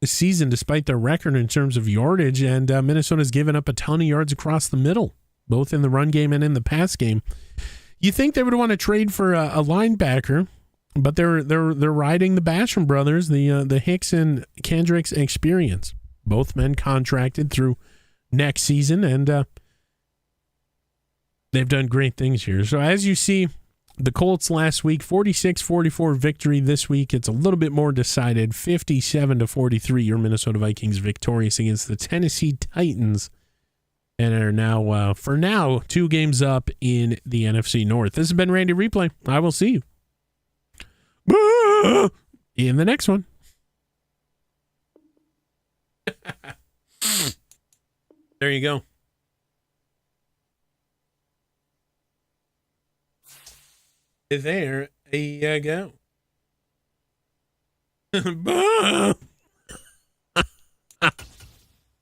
season despite their record in terms of yardage, and Minnesota's given up a ton of yards across the middle, both in the run game and in the pass game. You think they would want to trade for a linebacker, but they're riding the Basham brothers, the Hicks and Kendricks experience. Both men contracted through next season, and they've done great things here. So as you see, the Colts last week, 46-44 victory. This week, it's a little bit more decided, 57-43. Your Minnesota Vikings victorious against the Tennessee Titans, and are now, for now, 2 games up in the NFC North. This has been Randy Replay. I will see you in the next one. There you go. There you go.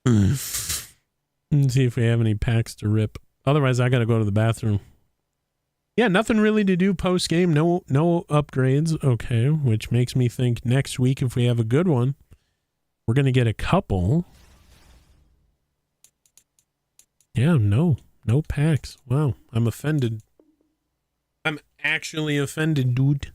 Let's see if we have any packs to rip. Otherwise, I got to go to the bathroom. Yeah, nothing really to do post game. No upgrades. Okay, which makes me think next week, if we have a good one, we're going to get a couple. Yeah, no packs. Wow, I'm offended. I'm actually offended, dude.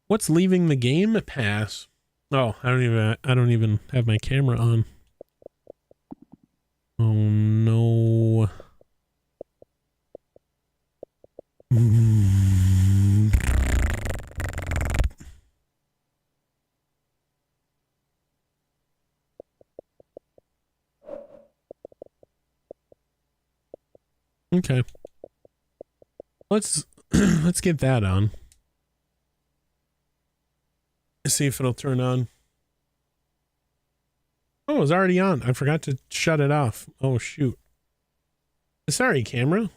What's leaving the game pass? Oh, I don't even have my camera on. Oh no. Okay. Let's get that on. Let's see if it'll turn on. Oh, it's already on. I forgot to shut it off. Oh shoot. Sorry, camera.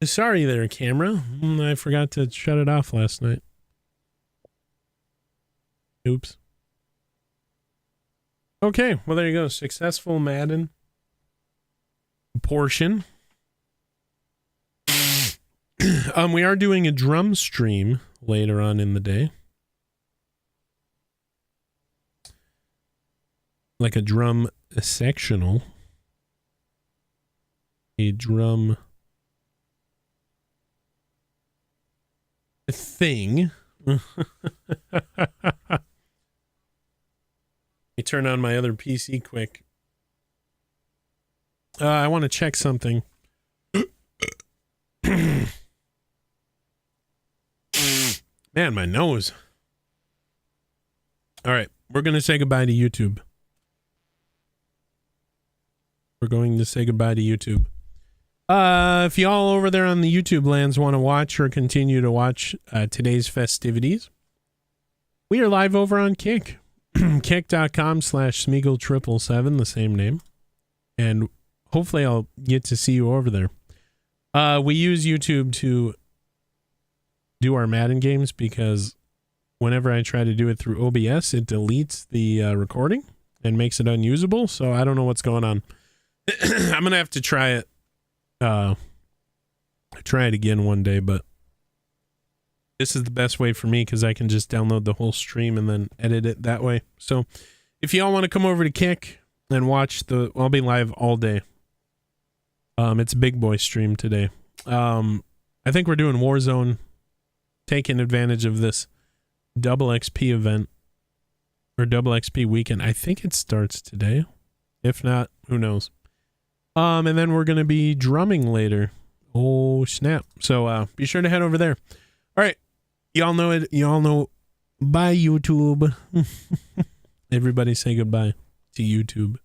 Sorry there, camera. I forgot to shut it off last night. Oops. Okay, well there you go. Successful Madden portion. We are doing a drum stream later on in the day. Like a drum sectional. A drum thing. Let me turn on my other PC quick. I want to check something. Man, my nose. All right, we're going to say goodbye to YouTube. We're going to say goodbye to YouTube. If y'all over there on the YouTube lands want to watch or continue to watch today's festivities, we are live over on Kick. Kick.com/Smeagol777, the same name. And hopefully I'll get to see you over there. We use YouTube to do our Madden games because whenever I try to do it through OBS, it deletes the recording and makes it unusable. So I don't know what's going on. I'm gonna have to try it. Try it again one day, but this is the best way for me because I can just download the whole stream and then edit it that way. So if y'all want to come over to Kick and watch I'll be live all day. It's a big boy stream today. I think we're doing Warzone, taking advantage of this double XP event or double XP weekend. I think it starts today. If not, who knows? And then we're going to be drumming later. Oh, snap. So, be sure to head over there. All right. Y'all know it. Y'all know. Bye, YouTube. Everybody say goodbye to YouTube.